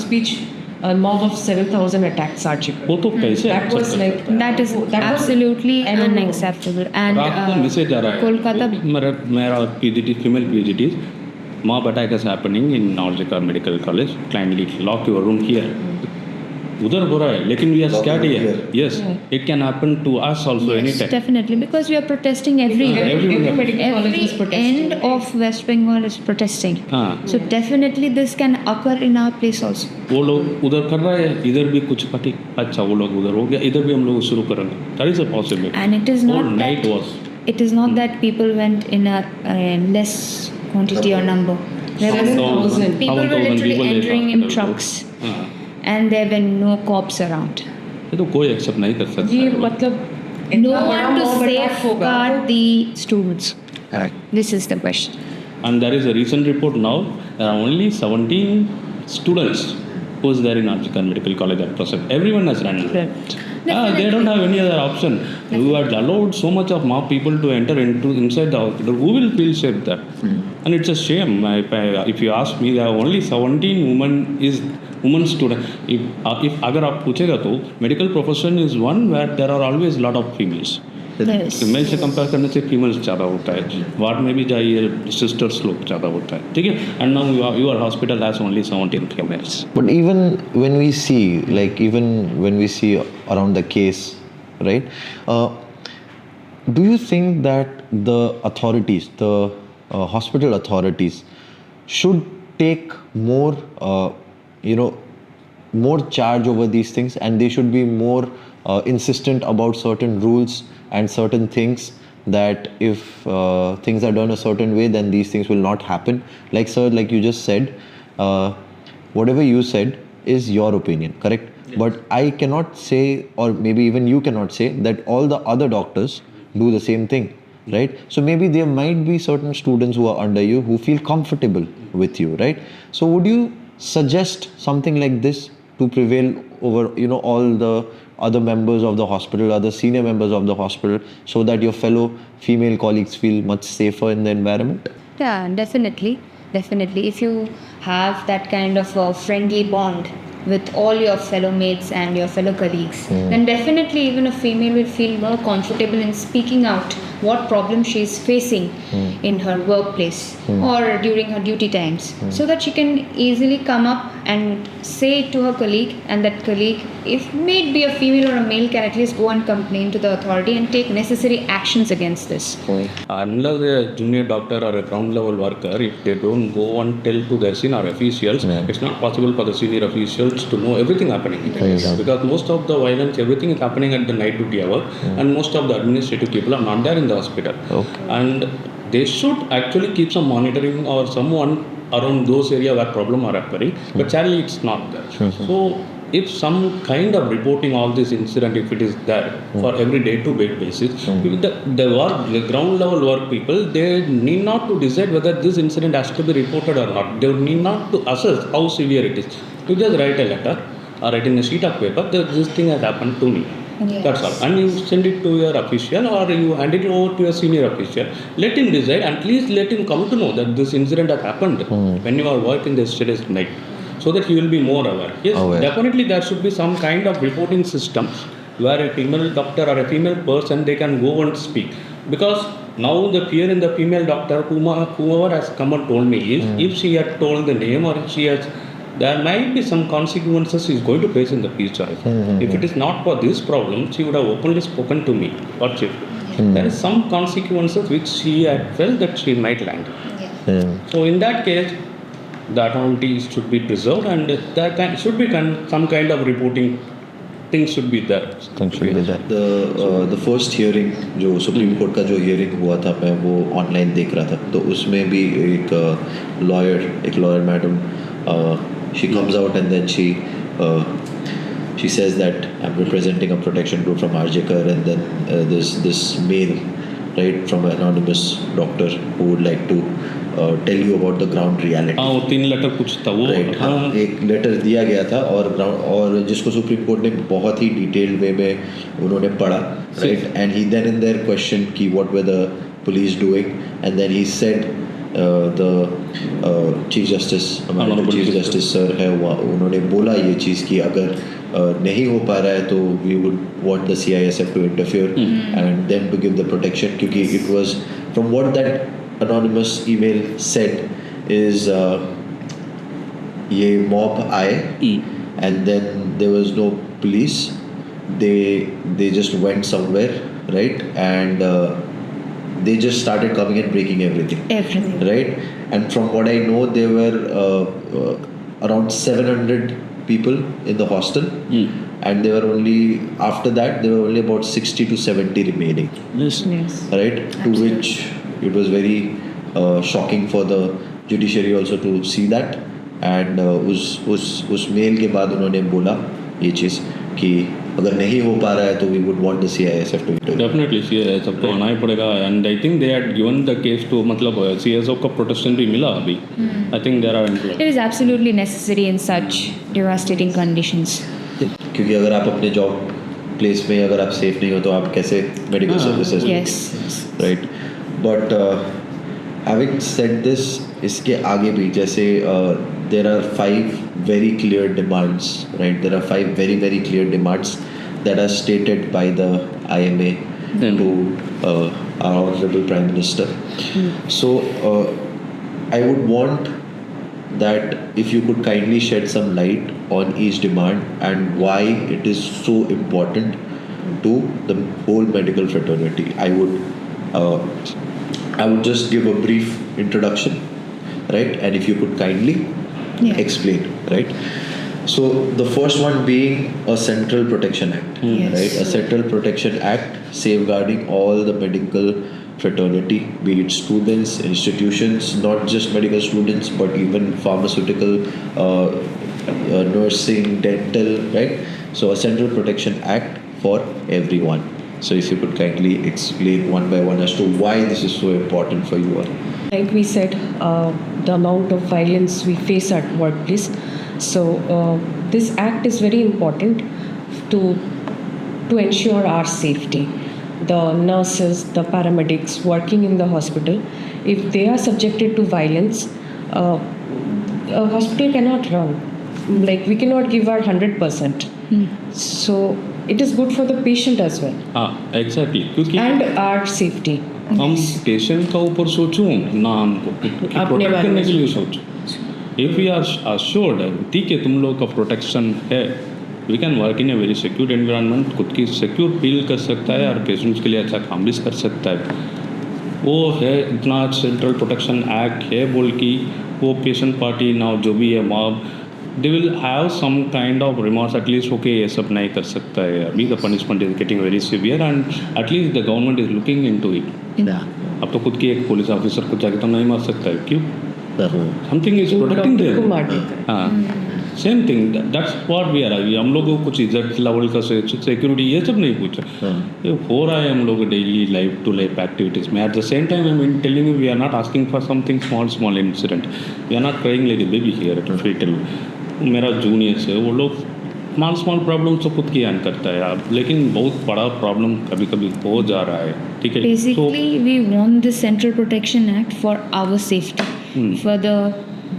Speech, a mob of 7,000 attacked Sarjikal. वो तो कैसे That was accept like करते हैं? That is absolutely unacceptable. And रात को मैसेज आ रहा है, कोलकाता मेरा PGT, female PGT, mob attack is happening in Narjika Medical College, kindly lock your room here. उधर हो रहा है, लेकिन we are scared here. Yes, it can happen to us also yes, anytime. definitely, because we are protesting everywhere. Every medical college Every is protesting. end of West Bengal is protesting. हाँ, So definitely this can occur in our place also. वो लोग उधर कर रहे हैं, इधर भी कुछ पटी, अच्छा वो लोग उधर हो गया, इधर भी हम लोग शुरू करेंगे. That is a possibility. And it is Whole not night that was. it is not that people went in a less quantity or number. There was 7,000. people were 7,000 literally people entering they in have. trucks, हाँ, and there were no cops around. ये तो कोई accept नहीं कर सकता. ये मतलब No इतना बड़ा one to mob attack होगा. safeguard the students. This is the question. And there is a recent report now, there are only 17 students who's there in Narjika Medical College at present. Everyone has run away. They don't have any other option. We had allowed so much of more people to enter inside the hospital. Who will feel safe there? And it's a shame. If you ask me, there are only 17 women students. If अगर आप पूछेगा तो medical profession is one where there are always lot of females. Yes. Male से compare करने से females ज़्यादा होता है. वार्ड में भी जाइए, सिस्टर्स लोग ज़्यादा होता है. ठीक है. And now your hospital has only 17 females. But even when we see, like even when we see around the case, right? Do you think that the authorities, the hospital authorities, should take more, more charge over these things, and they should be more insistent about certain rules and certain things, that if things are done a certain way, then these things will not happen? Like sir, like you just said, whatever you said is your opinion, correct? Yes. But I cannot say, or maybe even you cannot say, that all the other doctors do the same thing, right? So maybe there might be certain students who are under you who feel comfortable with you, right? So would you suggest something like this to prevail over, all the other members of the hospital, other senior members of the hospital, so that your fellow female colleagues feel much safer in the environment? Yeah, definitely. Definitely. If you have that kind of a friendly bond with all your fellow mates and your fellow colleagues, then definitely even a female will feel more comfortable in speaking out what problem she is facing in her workplace or during her duty times, so that she can easily come up and say it to her colleague, and that colleague, if may it be a female or a male, can at least go and complain to the authority and take necessary actions against this. Unless a junior doctor or a ground level worker, if they don't go and tell to their senior officials, it's not possible for the senior officials to know everything happening. Because most of the violence, everything is happening at the night duty hour, and most of the administrative people are not there in the hospital. And they should actually keep some monitoring or someone around those areas where problem are occurring, but sadly it's not there. So if some kind of reporting all this incident, if it is there for every day-to-day basis, the ground level work people, they need not to decide whether this incident has to be reported or not. They need not to assess how severe it is. You just write a letter or write in a sheet of paper that this thing has happened to me. That's all. And you send it to your official or you hand it over to your senior official. Let him decide, and please let him come to know that this incident has happened when you are working yesterday's night, so that he will be more aware. Yes, definitely there should be some kind of reporting system where a female doctor or a female person, they can go and speak. Because now the fear in the female doctor, whoever has come and told me, is if she had told the name or if she has, there might be some consequences she is going to face in the future. If it is not for this problem, she would have openly spoken to me. Or she, there is some consequences which she had felt that she might land. So in that case, the authority should be preserved, and there should be some kind of reporting things should be there. The first hearing जो supreme court का जो hearing हुआ था, मैं वो online देख रहा था, तो उसमें भी एक lawyer madam, she comes out and then she says that I'm representing a protection group from RJ Kar, and then there's this mail, right, from an anonymous doctor who would like to tell you about the ground reality. हाँ, वो 3 letter कुछ था वो. Right, हाँ, एक letter दिया गया था और जिसको सुप्रीम कोर्ट ने बहुत ही डिटेल्ड वे में उन्होंने पढ़ा, right, and he then in their question कि what were the police doing, and then he said the Chief Justice, Honorable Chief Justice sir है, उन्होंने बोला ये चीज़ कि अगर नहीं हो पा रहा है तो we would want the CISF to interfere and them to give the protection, क्योंकि it was from what that anonymous email said is ये mob आए and then there was no police, they just went somewhere, right, and they just started coming and breaking everything, right? And from what I know, there were around 700 people in the hostel, and there were only, after that, there were only about 60 to 70 remaining. Yes. Right? Absolutely. To which it was very shocking for the judiciary also to see that. And उस mail के बाद उन्होंने बोला ये चीज़ कि अगर नहीं हो पा रहा है तो we would want the CISF to intervene. Definitely CISF को आना ही पड़ेगा, and I think they had given the case to, मतलब CISF का protection भी मिला अभी. I think there are employees. It is absolutely necessary in such devastating conditions. क्योंकि अगर आप अपने जॉब प्लेस में अगर आप सेफ नहीं हो तो आप कैसे medical services, right? But having said this, इसके आगे भी जैसे there are 5 very clear demands, right? There are 5 very, very clear demands that are stated by the IMA to our Honorable Prime Minister. So, I would want that if you could kindly shed some light on each demand and why it is so important to the whole medical fraternity. I would just give a brief introduction, right? And if you could kindly explain, right? So the first one being a Central Protection Act, right? A Central Protection Act safeguarding all the medical fraternity, be it students, institutions, not just medical students, but even pharmaceutical, nursing, dental, right? So a Central Protection Act for everyone, So if you could kindly explain one by one as to why this is so important for you all. Like we said, the amount of violence we face at workplace. So this act is very important to ensure our safety. The nurses, the paramedics working in the hospital, if they are subjected to violence, a hospital cannot run. Like we cannot give our 100%. So it is good for the patient as well हाँ exactly क्योंकि and our safety. हम patient का ऊपर सोचूं ना हमको अपने protect बारे करने में के लिए सोचूं इफ़ वी आर अश्योर्ड ठीक है तुम लोग का प्रोटेक्शन है we can work in a very secure environment खुद की सिक्योर फील कर सकता है और पेशेंट्स के लिए अच्छा काम भी कर सकता है वो है इतना सेंट्रल प्रोटेक्शन एक्ट है बोल की वो पेशेंट पार्टी ना जो भी है mob they will have some kind of remorse at least okay ये सब नहीं कर सकता है अभी the punishment is getting very severe and at least the government is looking into it अब तो खुद की एक पुलिस ऑफिसर को जाके तो नहीं मार सकता है क्यों समथिंग इज प्रोटेक्टिंग डॉक्टर को देम मार देता है। हाँ same thing that's what we are हम लोग को कुछ इज्जत लेवल का सिक्योरिटी ये सब नहीं पूछा ये हो रहा है हम लोग daily life to life activities में at the same time I am telling you we are not asking for something small incident we are not crying like a baby here to free tell मेरा juniors है वो लोग small problem तो खुद की hand करता है आप लेकिन बहुत बड़ा प्रॉब्लम कभी कभी हो जा रहा है ठीक है Basically, we want this Central Protection Act for our safety, for the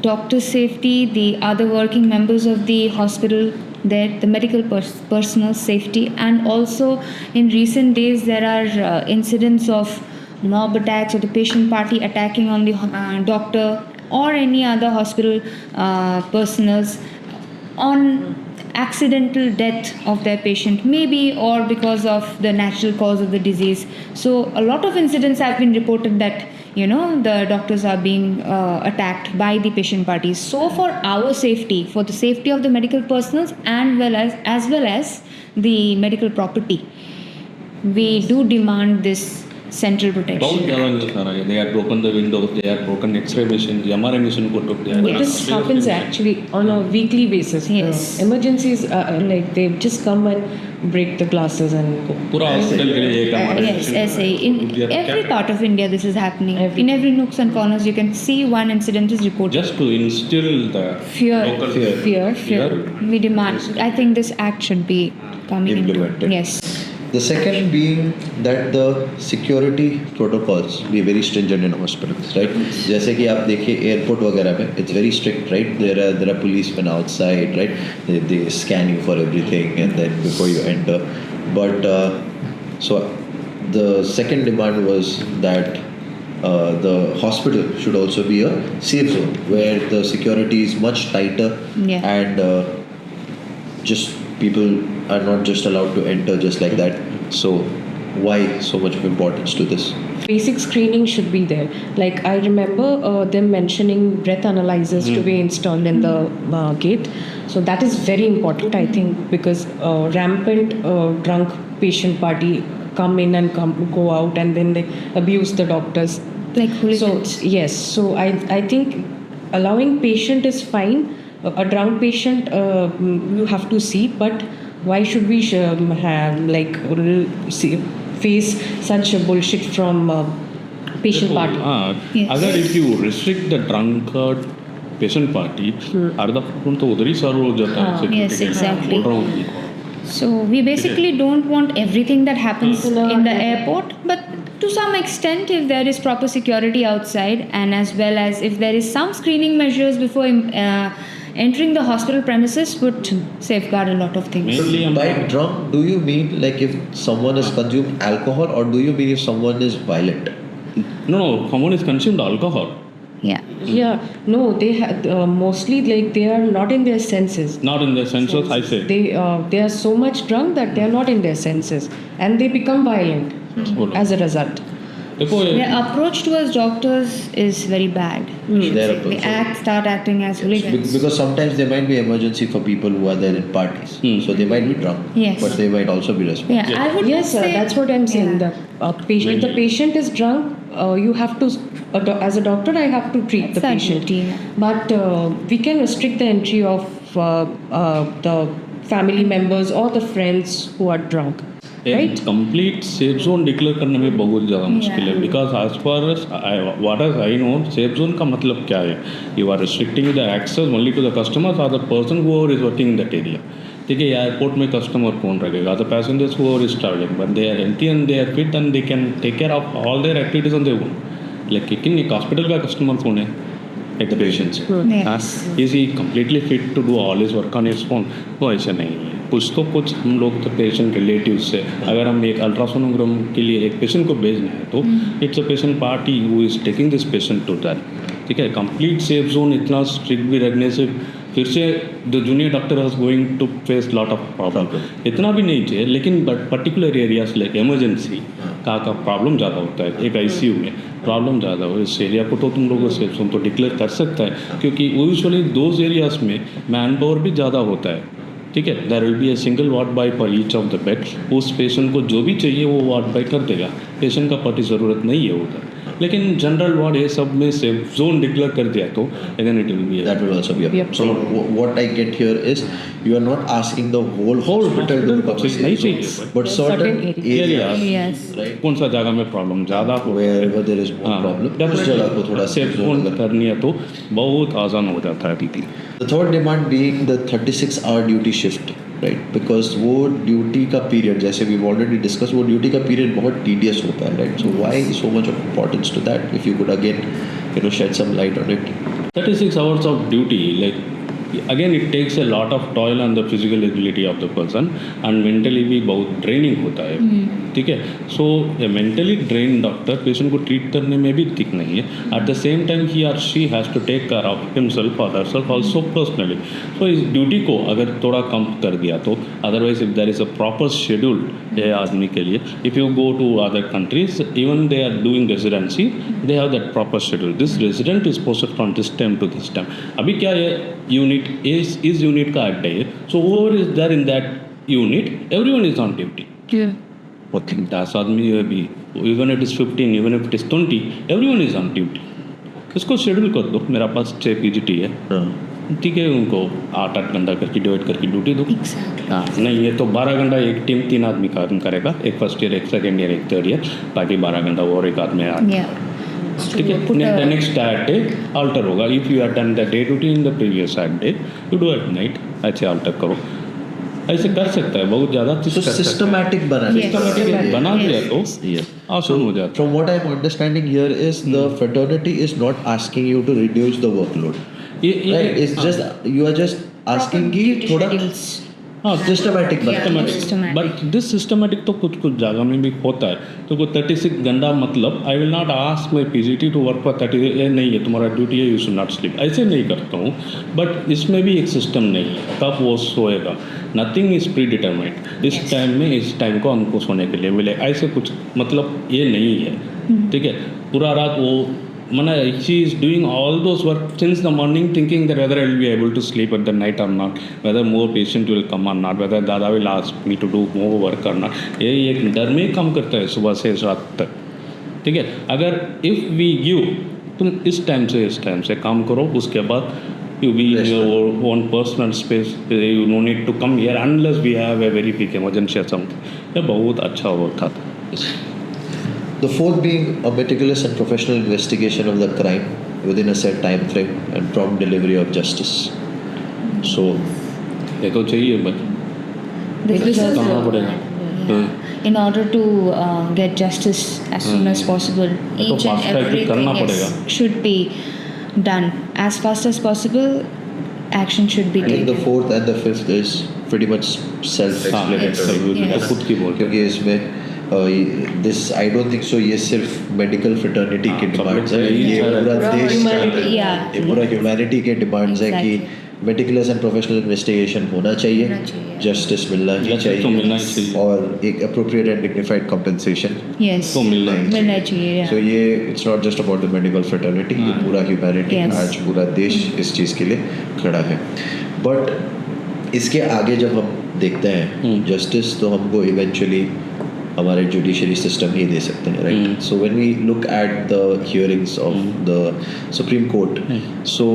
doctor's safety, the other working members of the hospital, the medical personnel safety, and also in recent days there are incidents of mob attacks or the patient party attacking on the doctor or any other hospital personnel on accidental death of their patient maybe or because of the natural cause of the disease. So a lot of incidents have been reported that the doctors are being attacked by the patient parties. So for our safety, for the safety of the medical personnel and as well as the medical property, we do demand this central बहुत protection. ज़्यादा news आ रहा है they are broken the windows they are broken x ray machine MRI machine को टूट गया This happens actually on a weekly basis. Yes. Emergencies, like they just come and break the glasses and पूरा hospital के लिए एक हमारे Yes, SA. In every part of India, this is happening. In every nooks and corners, you can see one incident is reported. just to instill the Fear. local fear. We demand. I think this act should be coming Implemented. into. Yes. The second being that the security protocols be very stringent in hospitals, right? जैसे कि आप देखिए airport वगैरह में it's very strict, right? There are policemen outside, right? They scan you for everything and then before you enter. But so the second demand was that the hospital should also be a safe zone where the security is much tighter Yeah. and just people are not just allowed to enter just like that. So why so much of importance to this? Basic screening should be there. Like I remember them mentioning breath analyzers to be installed in the gate. So that is very important, I think, because rampant drunk patient party come in and go out and then they abuse the doctors. Like hooligans. So yes, so I think allowing patient is fine. A drunk patient you have to see, but why should we have face such a bullshit from patient party? Yes. अगर if you restrict the drunkard patient party अर्धा phone तो उधर ही सर्व हो जाता है security Yes, के लिए। exactly. बोल रहा हूँ So we basically don't want everything that happens No. in the airport, but to some extent, if there is proper security outside, and as well as if there is some screening measures before entering the hospital premises, would safeguard a lot of things. Mainly हम By drunk, do you mean like if someone has consumed alcohol or do you mean if someone is violent? no someone is consumed alcohol Yeah. Yeah, no, they had mostly like they are not in their senses. not in the senses I say They are so much drunk that they are not in their senses and they become violent बोलो as a result. देखो Their approach towards doctors is very bad. Their They approach. start acting as hooligans. Because sometimes there might be emergency for people who are there in parties. So they might be drunk, Yes. but they might also be responsible. Yeah, I would Yes, sir, say that's what I'm saying. Yeah. The patient is drunk. You have to, as a doctor, I have to treat It's the our patient. duty, yeah. But we can restrict the entry of the family members or the friends who are drunk. right? Complete safe zone declare करने में बहुत ज़्यादा मुश्किल है, because as far as what as I know safe zone का मतलब क्या है, you are restricting the access only to the customers or the person who is working in that area. ठीक है, एयरपोर्ट में कस्टमर कौन रहेगा, the passengers who is travelling, but they are healthy and they are fit and they can take care of all their activities on their own. लेकिन एक hospital का customer कौन है, at the patients. Is he completely fit to do all is work on his own? वो ऐसा नहीं है. कुछ हम लोग तो पेशेंट रिलेटिव से, अगर हम एक अल्ट्रासोनोग्राम के लिए एक पेशेंट को भेजना है तो it's a patient party who is taking this patient to that. ठीक है, कंप्लीट सेफ जोन इतना स्ट्रिक्ट भी रखने से फिर से the junior doctor is going to face lot of problem. इतना भी नहीं चाहिए, लेकिन but particular areas like emergency का प्रॉब्लम ज़्यादा होता है, एक आईसीयू में प्रॉब्लम ज़्यादा हो, इस एरिया को तो तुम लोगों सेफ जोन तो डिक्लेयर कर सकता है, क्योंकि यूजुअली दोज एरियाज में मैन पावर भी ज़्यादा होता है. ठीक है, there will be a single ward boy for each of the bed. उस पेशेंट को जो भी चाहिए वो वार्ड बॉय कर देगा, पेशेंट का पार्टी ज़रूरत नहीं है उधर. लेकिन जनरल वार्ड ये सब में सेफ जोन डिक्लेयर कर दिया तो again it will be That will also be up. So what I get here is you are not asking the whole hospital to become a नहीं safe चाहिए, zone, but certain areas, Yes. right, कौन सा जगह में problem ज़्यादा हो, wherever there is more problem, उस जगह को थोड़ा सेफ safe zone जोन करनी है तो बहुत आसान हो जाता है दीदी. The third demand being the 36-hour duty shift, right? Because वो ड्यूटी का पीरियड, जैसे we've already discussed, वो ड्यूटी का पीरियड बहुत tedious होता है, right? So why so much of importance to that? If you could again, shed some light on it. 36 hours of duty, like again it takes a lot of toil on the physical ability of the person and mentally भी बहुत draining होता है. ठीक है, so a mentally drain doctor patient को treat करने में भी ठीक नहीं है. At the same time he or she has to take care of himself और हरसेल्फ ऑल्सो पर्सनली. सो इस ड्यूटी को अगर थोड़ा कम कर दिया तो otherwise if there is a proper schedule ये आदमी के लिए, if you go to other countries even they are doing residency they have that proper schedule. This resident is posted from this time to this time. अभी क्या है, unit इस unit का अड्डा है, so over is there in that unit, everyone is on duty. What thing? 10 आदमी है भी, even it is 15, even it is 20, everyone is on duty. इसको शेड्यूल कर दो. मेरा पास 6 पीजीटी है, ठीक है, उनको 8-8 घंटा करके डिवाइड करके ड्यूटी दो. हाँ, नहीं ये तो 12 घंटा एक टीम 3 आदमी काम करेगा, एक फर्स्ट ईयर, एक सेकेंड ईयर, एक थर्ड ईयर, बाकी 12 घंटा और एक आदमी. ठीक है, नेक्स्ट डे अल्टर होगा. If you are done the day duty in the previous day, you do at night, ऐसे अल्टर करो. ऐसे कर सकता है, बहुत ज़्यादा सिस्टमैटिक बना दिया तो आसान हो जाता. From what I'm understanding here is the fraternity is not asking you to reduce the workload. Right? It's just you are just asking कि थोड़ा हाँ सिस्टमैटिक बट दिस सिस्टमैटिक तो कुछ जगह में भी होता है. तो कोई 36 घंटा मतलब I will not ask my PGT to work for 30. ये नहीं है, तुम्हारा ड्यूटी है, यू शुड नॉट स्लीप, ऐसे नहीं करता हूँ. बट इसमें भी एक सिस्टम नहीं है कब वो सोएगा. Nothing is predetermined. इस टाइम में इस टाइम को हमको सोने के लिए मिले, ऐसे कुछ मतलब ये नहीं है. ठीक है, पूरा रात वो Mana, she is doing all those work since the morning, thinking that whether I will be able to sleep at the night or not, whether more patient will come or not, whether Dada will ask me to do more work or not. ये एक डर में काम करता है सुबह से रात तक. ठीक है, अगर if we give तुम इस टाइम से काम करो, उसके बाद you be in your own personal space, you no need to come here unless we have a very big emergency or something. ये बहुत अच्छा होता था. The fourth being a meticulous and professional investigation of the crime within a set time frame and prompt delivery of justice. So, ये तो चाहिए but करना पड़ेगा. In order to get justice as soon as possible, each and everything should be done as fast as possible. Action should be I think taken. the fourth and the fifth is pretty much self-explanatory. Yes. खुद की बोल क्योंकि इसमें this I don't think so ये सिर्फ medical fraternity के demands है, ये पूरा देश ये पूरा ह्यूमैनिटी के डिमांड्स है कि मेडिकुलस एंड प्रोफेशनल इन्वेस्टिगेशन होना चाहिए, जस्टिस मिलना ही चाहिए और एक अप्रोप्रिएट एंड डिग्निफाइड कॉम्पेंसेशन तो मिलना चाहिए. सो ये it's not just about the medical fraternity, ये पूरा ह्यूमैनिटी, आज पूरा देश इस चीज़ के लिए खड़ा है. बट इसके आगे जब हम देखते हैं जस्टिस, तो हमको इवेंचुअली हमारे जुडिशरी सिस्टम ही दे सकते हैं, right. So when we look at the hearings of the supreme court, so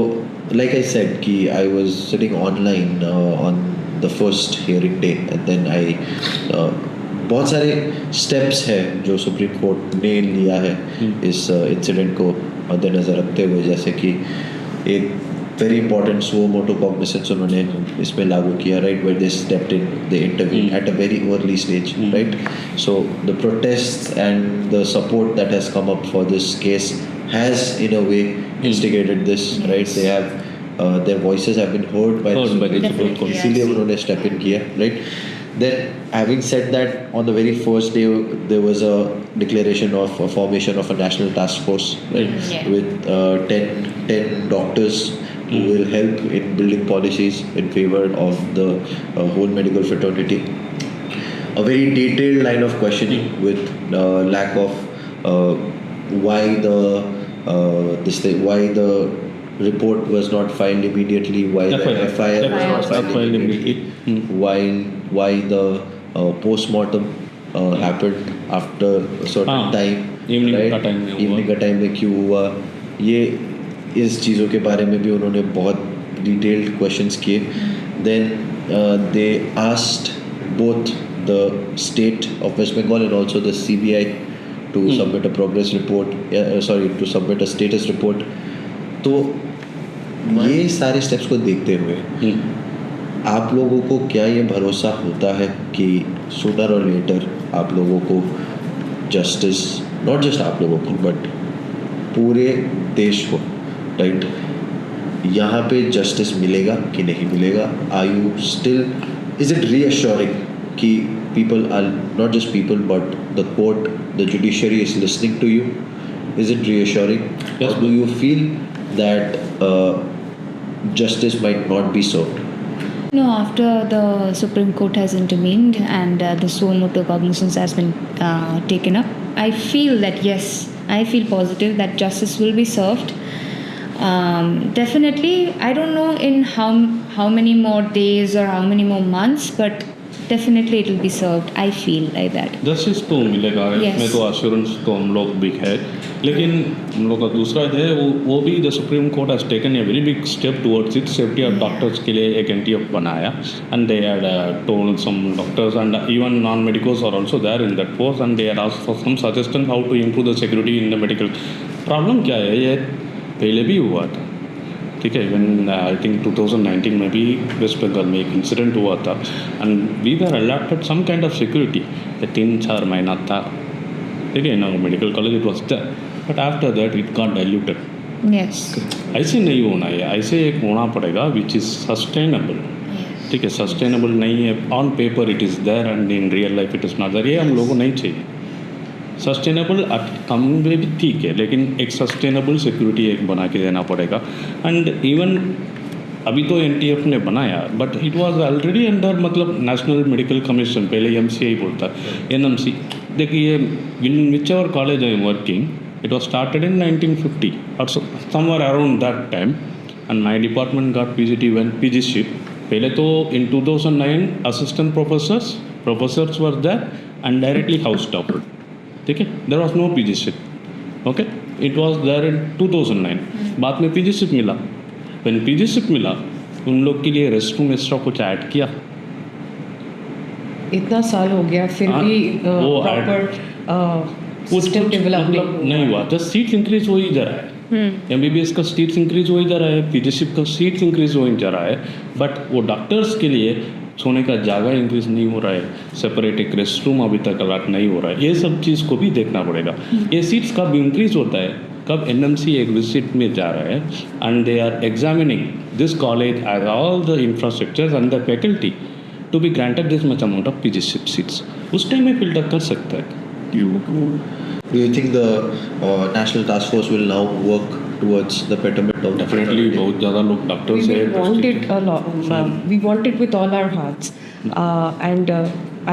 like I said कि I was sitting online on the first hearing day and then I बहुत सारे steps हैं जो supreme court ने लिया है इस incident को मद्देनज़र रखते हुए, जैसे कि एक very important suo motu cognizance उन्होंने इसमें लागू किया, right, where they stepped in, they intervene at a very early stage, right. So the protest and the support that has come up for this case has in a way instigated this, right? They have their voices have been heard by the Supreme Court. इसीलिए उन्होंने step in किया, right? Then, having said that, on the very first day, there was a declaration of a formation of a national task force, right? With 10 doctors who will help in building policies in favor of the whole medical fraternity. A very detailed line of questioning with lack of why the why the report was not filed immediately, why the FIR was not filed immediately, why the post-mortem happened after a certain time, evening right? का time में हुआ, evening का time में क्यों हुआ, ये इस चीज़ों के बारे में भी उन्होंने बहुत डिटेल्ड क्वेश्चंस किए. Then they asked both the state of West Bengal and also the CBI to submit a progress report, to submit a status report. तो ये सारे स्टेप्स को देखते हुए आप लोगों को क्या ये भरोसा होता है कि सूनर और लेटर आप लोगों को जस्टिस, नॉट जस्ट आप लोगों को बट पूरे देश को, राइट, यहाँ पे जस्टिस मिलेगा कि नहीं मिलेगा? Are you still, is it reassuring कि people are not just people but the court, the judiciary is listening to you? Is it reassuring? Yes. Or do you feel that justice might not be served? No, after the Supreme Court has intervened and the suo motu cognizance has been taken up, I feel that yes, I feel positive that justice will be served. Definitely, I don't know in how many more days or how many more months, but definitely it will be served. I feel like that. Justice तो मिलेगा, इसमें तो assurance तो हम लोग भी है, लेकिन हम लोग का दूसरा है वो भी the supreme court has taken a very big step towards it. Safety of doctors के लिए एक NTF बनाया and they had told some doctors and even non medicals are also there in that force and they had asked for some suggestion how to improve the security in the medical. Problem क्या है, ये पहले भी हुआ था, ठीक है. Even I think 2019 में भी वेस्ट बंगाल में एक इंसिडेंट हुआ था and we were allotted some kind of security. 3-4 महीना था, ठीक है ना, medical college it was there, but after that it got diluted. Yes. ऐसे नहीं होना है, ऐसे एक होना पड़ेगा विच इज़ सस्टेनेबल, ठीक है. सस्टेनेबल नहीं है, on paper it is there and in real life it is not there. ये हम लोगों को नहीं चाहिए. सस्टेनेबल कम में भी ठीक है, लेकिन एक सस्टेनेबल सिक्योरिटी एक बना के देना पड़ेगा. एंड इवन अभी तो NTF ने बनाया but it was already under, मतलब नेशनल मेडिकल कमीशन, पहले MCI बोलता है, NMC. देखिए in whichever college I am working, it was started in 1950 और somewhere around that time and my department got PGship. पहले तो in 2009 assistant professors were there and directly house topper, ठीक है. There was no PGship, okay. It was there in 2009. बाद में PGship मिला. When PGship मिला उन लोग के लिए रेस्ट रूम एक्स्ट्रा कुछ ऐड किया. इतना साल हो गया फिर भी प्रॉपर सिस्टम डेवलप नहीं हुआ. जस्ट सीट्स इंक्रीज हो ही जा रहा है, MBBS का सीट्स इंक्रीज हो ही जा रहा है, PGship का सीट्स इंक्रीज हो ही जा रहा है, बट वो डॉक्टर्स के लिए सोने का जगह इंक्रीज नहीं हो रहा है, सेपरेट एक रेस्ट रूम अभी तक अलॉट नहीं हो रहा है. ये सब चीज़ को भी देखना पड़ेगा. ये सीट्स कब इंक्रीज होता है, कब NMC एक विजिट में जा रहा है and they are examining this college as all the infrastructure and the faculty to be granted this much amount of PGship seats. उस टाइम में फिल्टर कर सकता है. Do you think the national task force will now work towards the betterment of the definitely बहुत ज़्यादा लोग doctors we है. want it a lot. We want it with all our hearts, and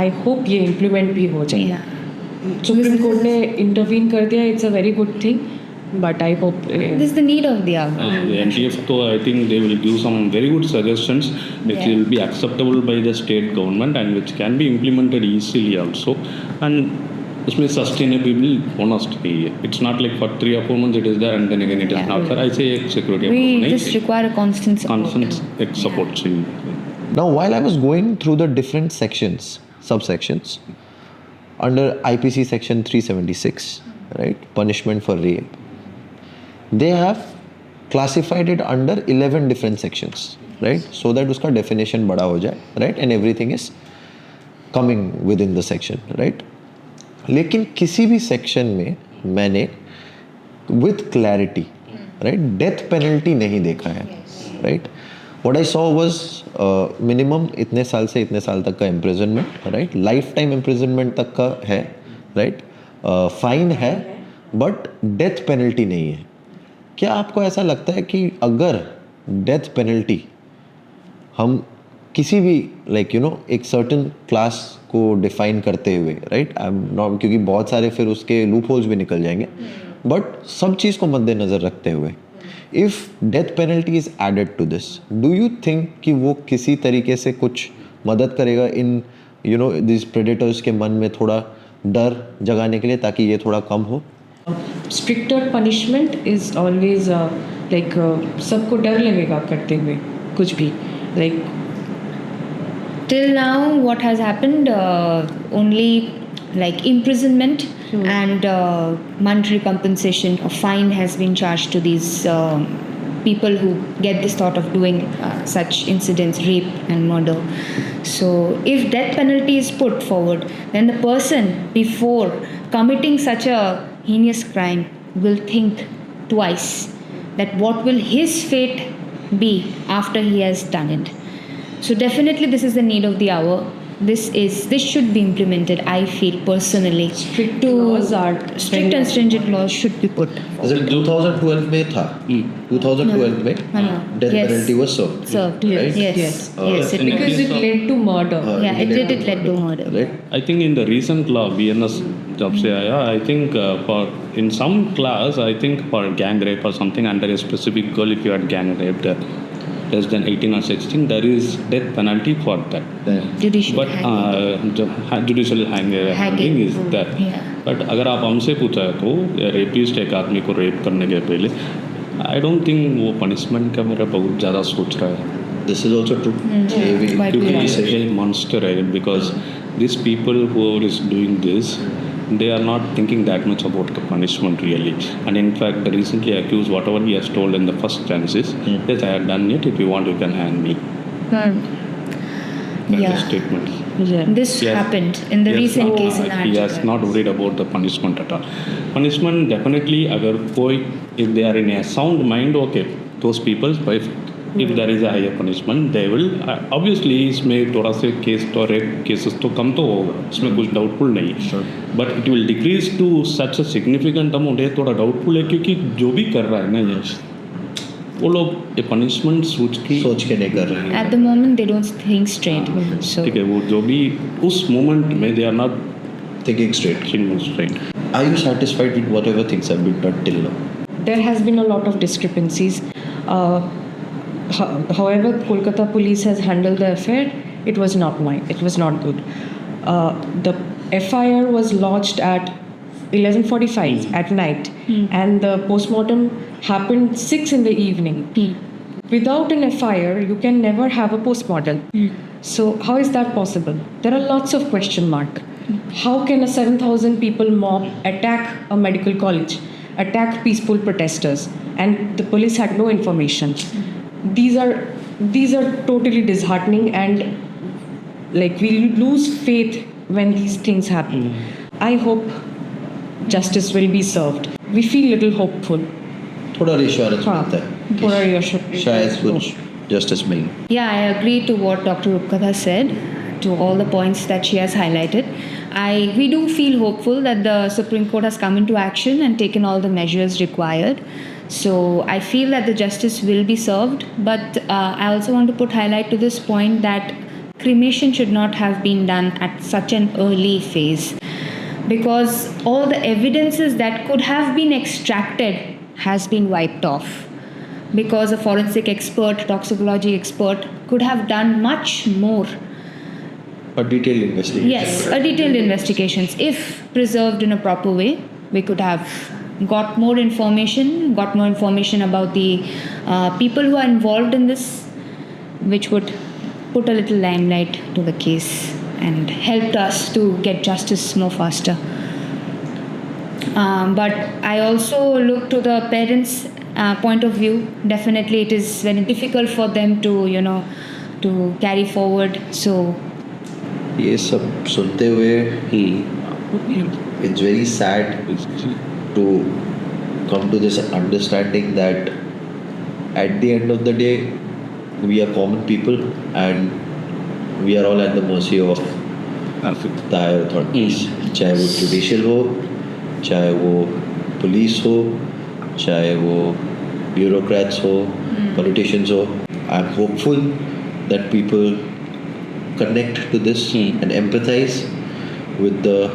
I hope ये implement भी हो जाए. Yeah. Supreme court ने intervene कर दिया, it's a very good thing, but I hope This is the need of the hour. The NTF तो I think they will give some very good suggestions which Yeah. will be acceptable by the state government and which can be implemented easily also. And उसमें sustainable होना चाहिए. It's not like for 3 or 4 months it is there and then again it is Yeah. not there. ऐसे एक security We नहीं just require a constant support. constant एक support चाहिए. Now, while I was going through the different sections, subsections, under IPC section 376, right, punishment for rape, they have classified it under 11 different sections, right, so that uska definition bada ho jaye, right, and everything is coming within the section, right. लेकिन किसी भी section में मैंने with clarity, right, death penalty नहीं देखा है, right. What I saw was minimum इतने साल से इतने साल तक का imprisonment, right, lifetime imprisonment तक का है, right, fine है, but death penalty नहीं है. क्या आपको ऐसा लगता है कि अगर death penalty हम किसी भी लाइक यू नो एक सर्टन क्लास को डिफाइन करते हुए, राइट, आई एम नॉट, क्योंकि बहुत सारे फिर उसके लूप होल्स भी निकल जाएंगे, बट सब चीज़ को मद्देनज़र रखते हुए if death penalty is added to this, do you think कि वो किसी तरीके से कुछ मदद करेगा in you know this predators के मन में थोड़ा डर जगाने के लिए, ताकि ये थोड़ा कम हो? Stricter punishment is always like सबको डर लगेगा करते हुए कुछ भी, like Till now, what has happened? Only like imprisonment and monetary compensation or fine has been charged to these people who get this thought of doing such incidents, rape and murder. So, if death penalty is put forward, then the person before committing such a heinous crime will think twice that what will his fate be after he has done it. So definitely this is the need of the hour. This should be implemented, I feel personally. strict laws are Strict and stringent laws should be put. Is it 2012 में था? 2012 में death Yes. penalty was served. Served. Right? Yes. Yes. Yes. It because it led to murder. yeah, it led to murder. Right? I think in the recent law, BNS जब से आया, I think for in some class, I think for gang rape or something under a specific girl, if you had gang raped less than 18 or 16, there is death penalty for that. Judicial But judicial hanging is there. Yeah. But अगर आप हमसे पूछा है तो rapist एक आदमी को rape करने के पहले, आई डोंट थिंक वो पनिशमेंट का मेरा बहुत ज़्यादा सोच रहा है. This is also true. Quite Two true. cases. A monster, right? Because these people who is doing this, they are not thinking that much about the punishment really. And in fact, the recently accused, whatever he has told in the first chances, yes, I have done it. If you want, you can hang me. That Yeah. is statement. Yeah. This Yes. happened in the Yes. recent case in He has Arjun. not worried about the punishment at all. Punishment definitely, अगर कोई, if they are in a sound mind, okay, those people, if there is a higher punishment, they will obviously इसमें थोड़ा से case तो rape cases तो कम तो होगा, इसमें कुछ डाउटफुल नहीं, but it will decrease to such a significant amount है, थोड़ा डाउटफुल है, क्योंकि जो भी कर रहा है ना ये वो लोग ये पनिशमेंट सोच के नहीं कर रहे हैं. At the moment, they don't think straight. So ठीक है, वो जो भी उस मोमेंट में they are not Thinking straight. Thinking straight. Are you satisfied with whatever things have been done till now? There has been a lot of discrepancies. However, Kolkata police has handled the affair. It was not It was not good. The FIR was lodged at 11:45 at night, and the postmortem happened 6 in the evening. Without an FIR, you can never have a postmortem. So how is that possible? There are lots of question mark. How can a 7,000 people mob attack a medical college, attack peaceful protesters, and the police had no information? These are totally disheartening, and like we lose faith when these things happen. I hope justice will be served. We feel little hopeful. थोड़ा reassurance हाँ, मिलता है थोड़ा reassurance. शायद कुछ justice मिले. yeah, I agree to what Dr. Rupkatha said, to all the points that she has highlighted. We do feel hopeful that the Supreme Court has come into action and taken all the measures required. So I feel that the justice will be served, but I also want to put highlight to this point that cremation should not have been done at such an early phase, because all the evidences that could have been extracted has been wiped off, because a forensic expert, toxicology expert could have done much more. A detailed investigation. Yes, a detailed investigations. If preserved in a proper way, we could have got more information about the people who are involved in this, which would put a little limelight to the case. and helped us to get justice more faster. But I also look to the parents' point of view. Definitely, it is very difficult for them to, to carry forward. So, ये सब सुनते हुए it's very sad to come to this understanding that at the end of the day we are common people and we are all at the mercy of the higher authorities, चाहे वो judicial हो, चाहे वो police हो, चाहे वो bureaucrats हो, politicians हो. I'm hopeful that people connect to this and empathize with the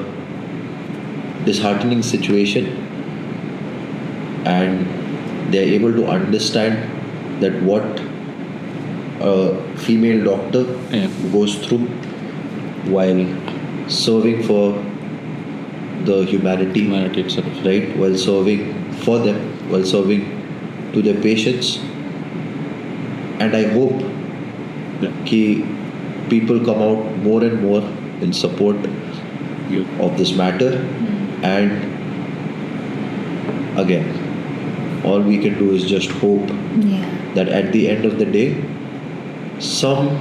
disheartening situation, and they are able to understand that what a female doctor goes through while serving for the humanity itself. right, while serving for them, while serving to their patients. And I hope that people come out more and more in support of this matter. And again, all we can do is just hope that at the end of the day some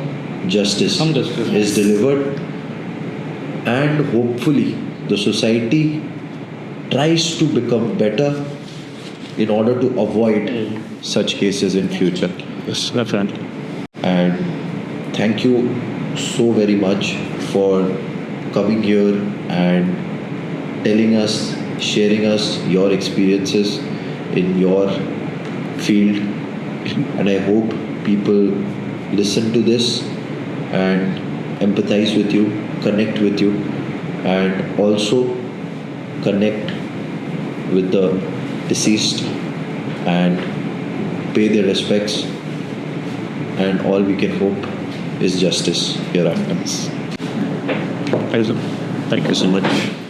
justice is delivered, and hopefully the society tries to become better in order to avoid such cases in future. Yes, definitely. And thank you so very much for coming here and telling us, sharing us your experiences in your field. And I hope people listen to this and empathize with you, connect with you, and also connect with the deceased and pay their respects. And all we can hope is justice hereafter. Thank you so much.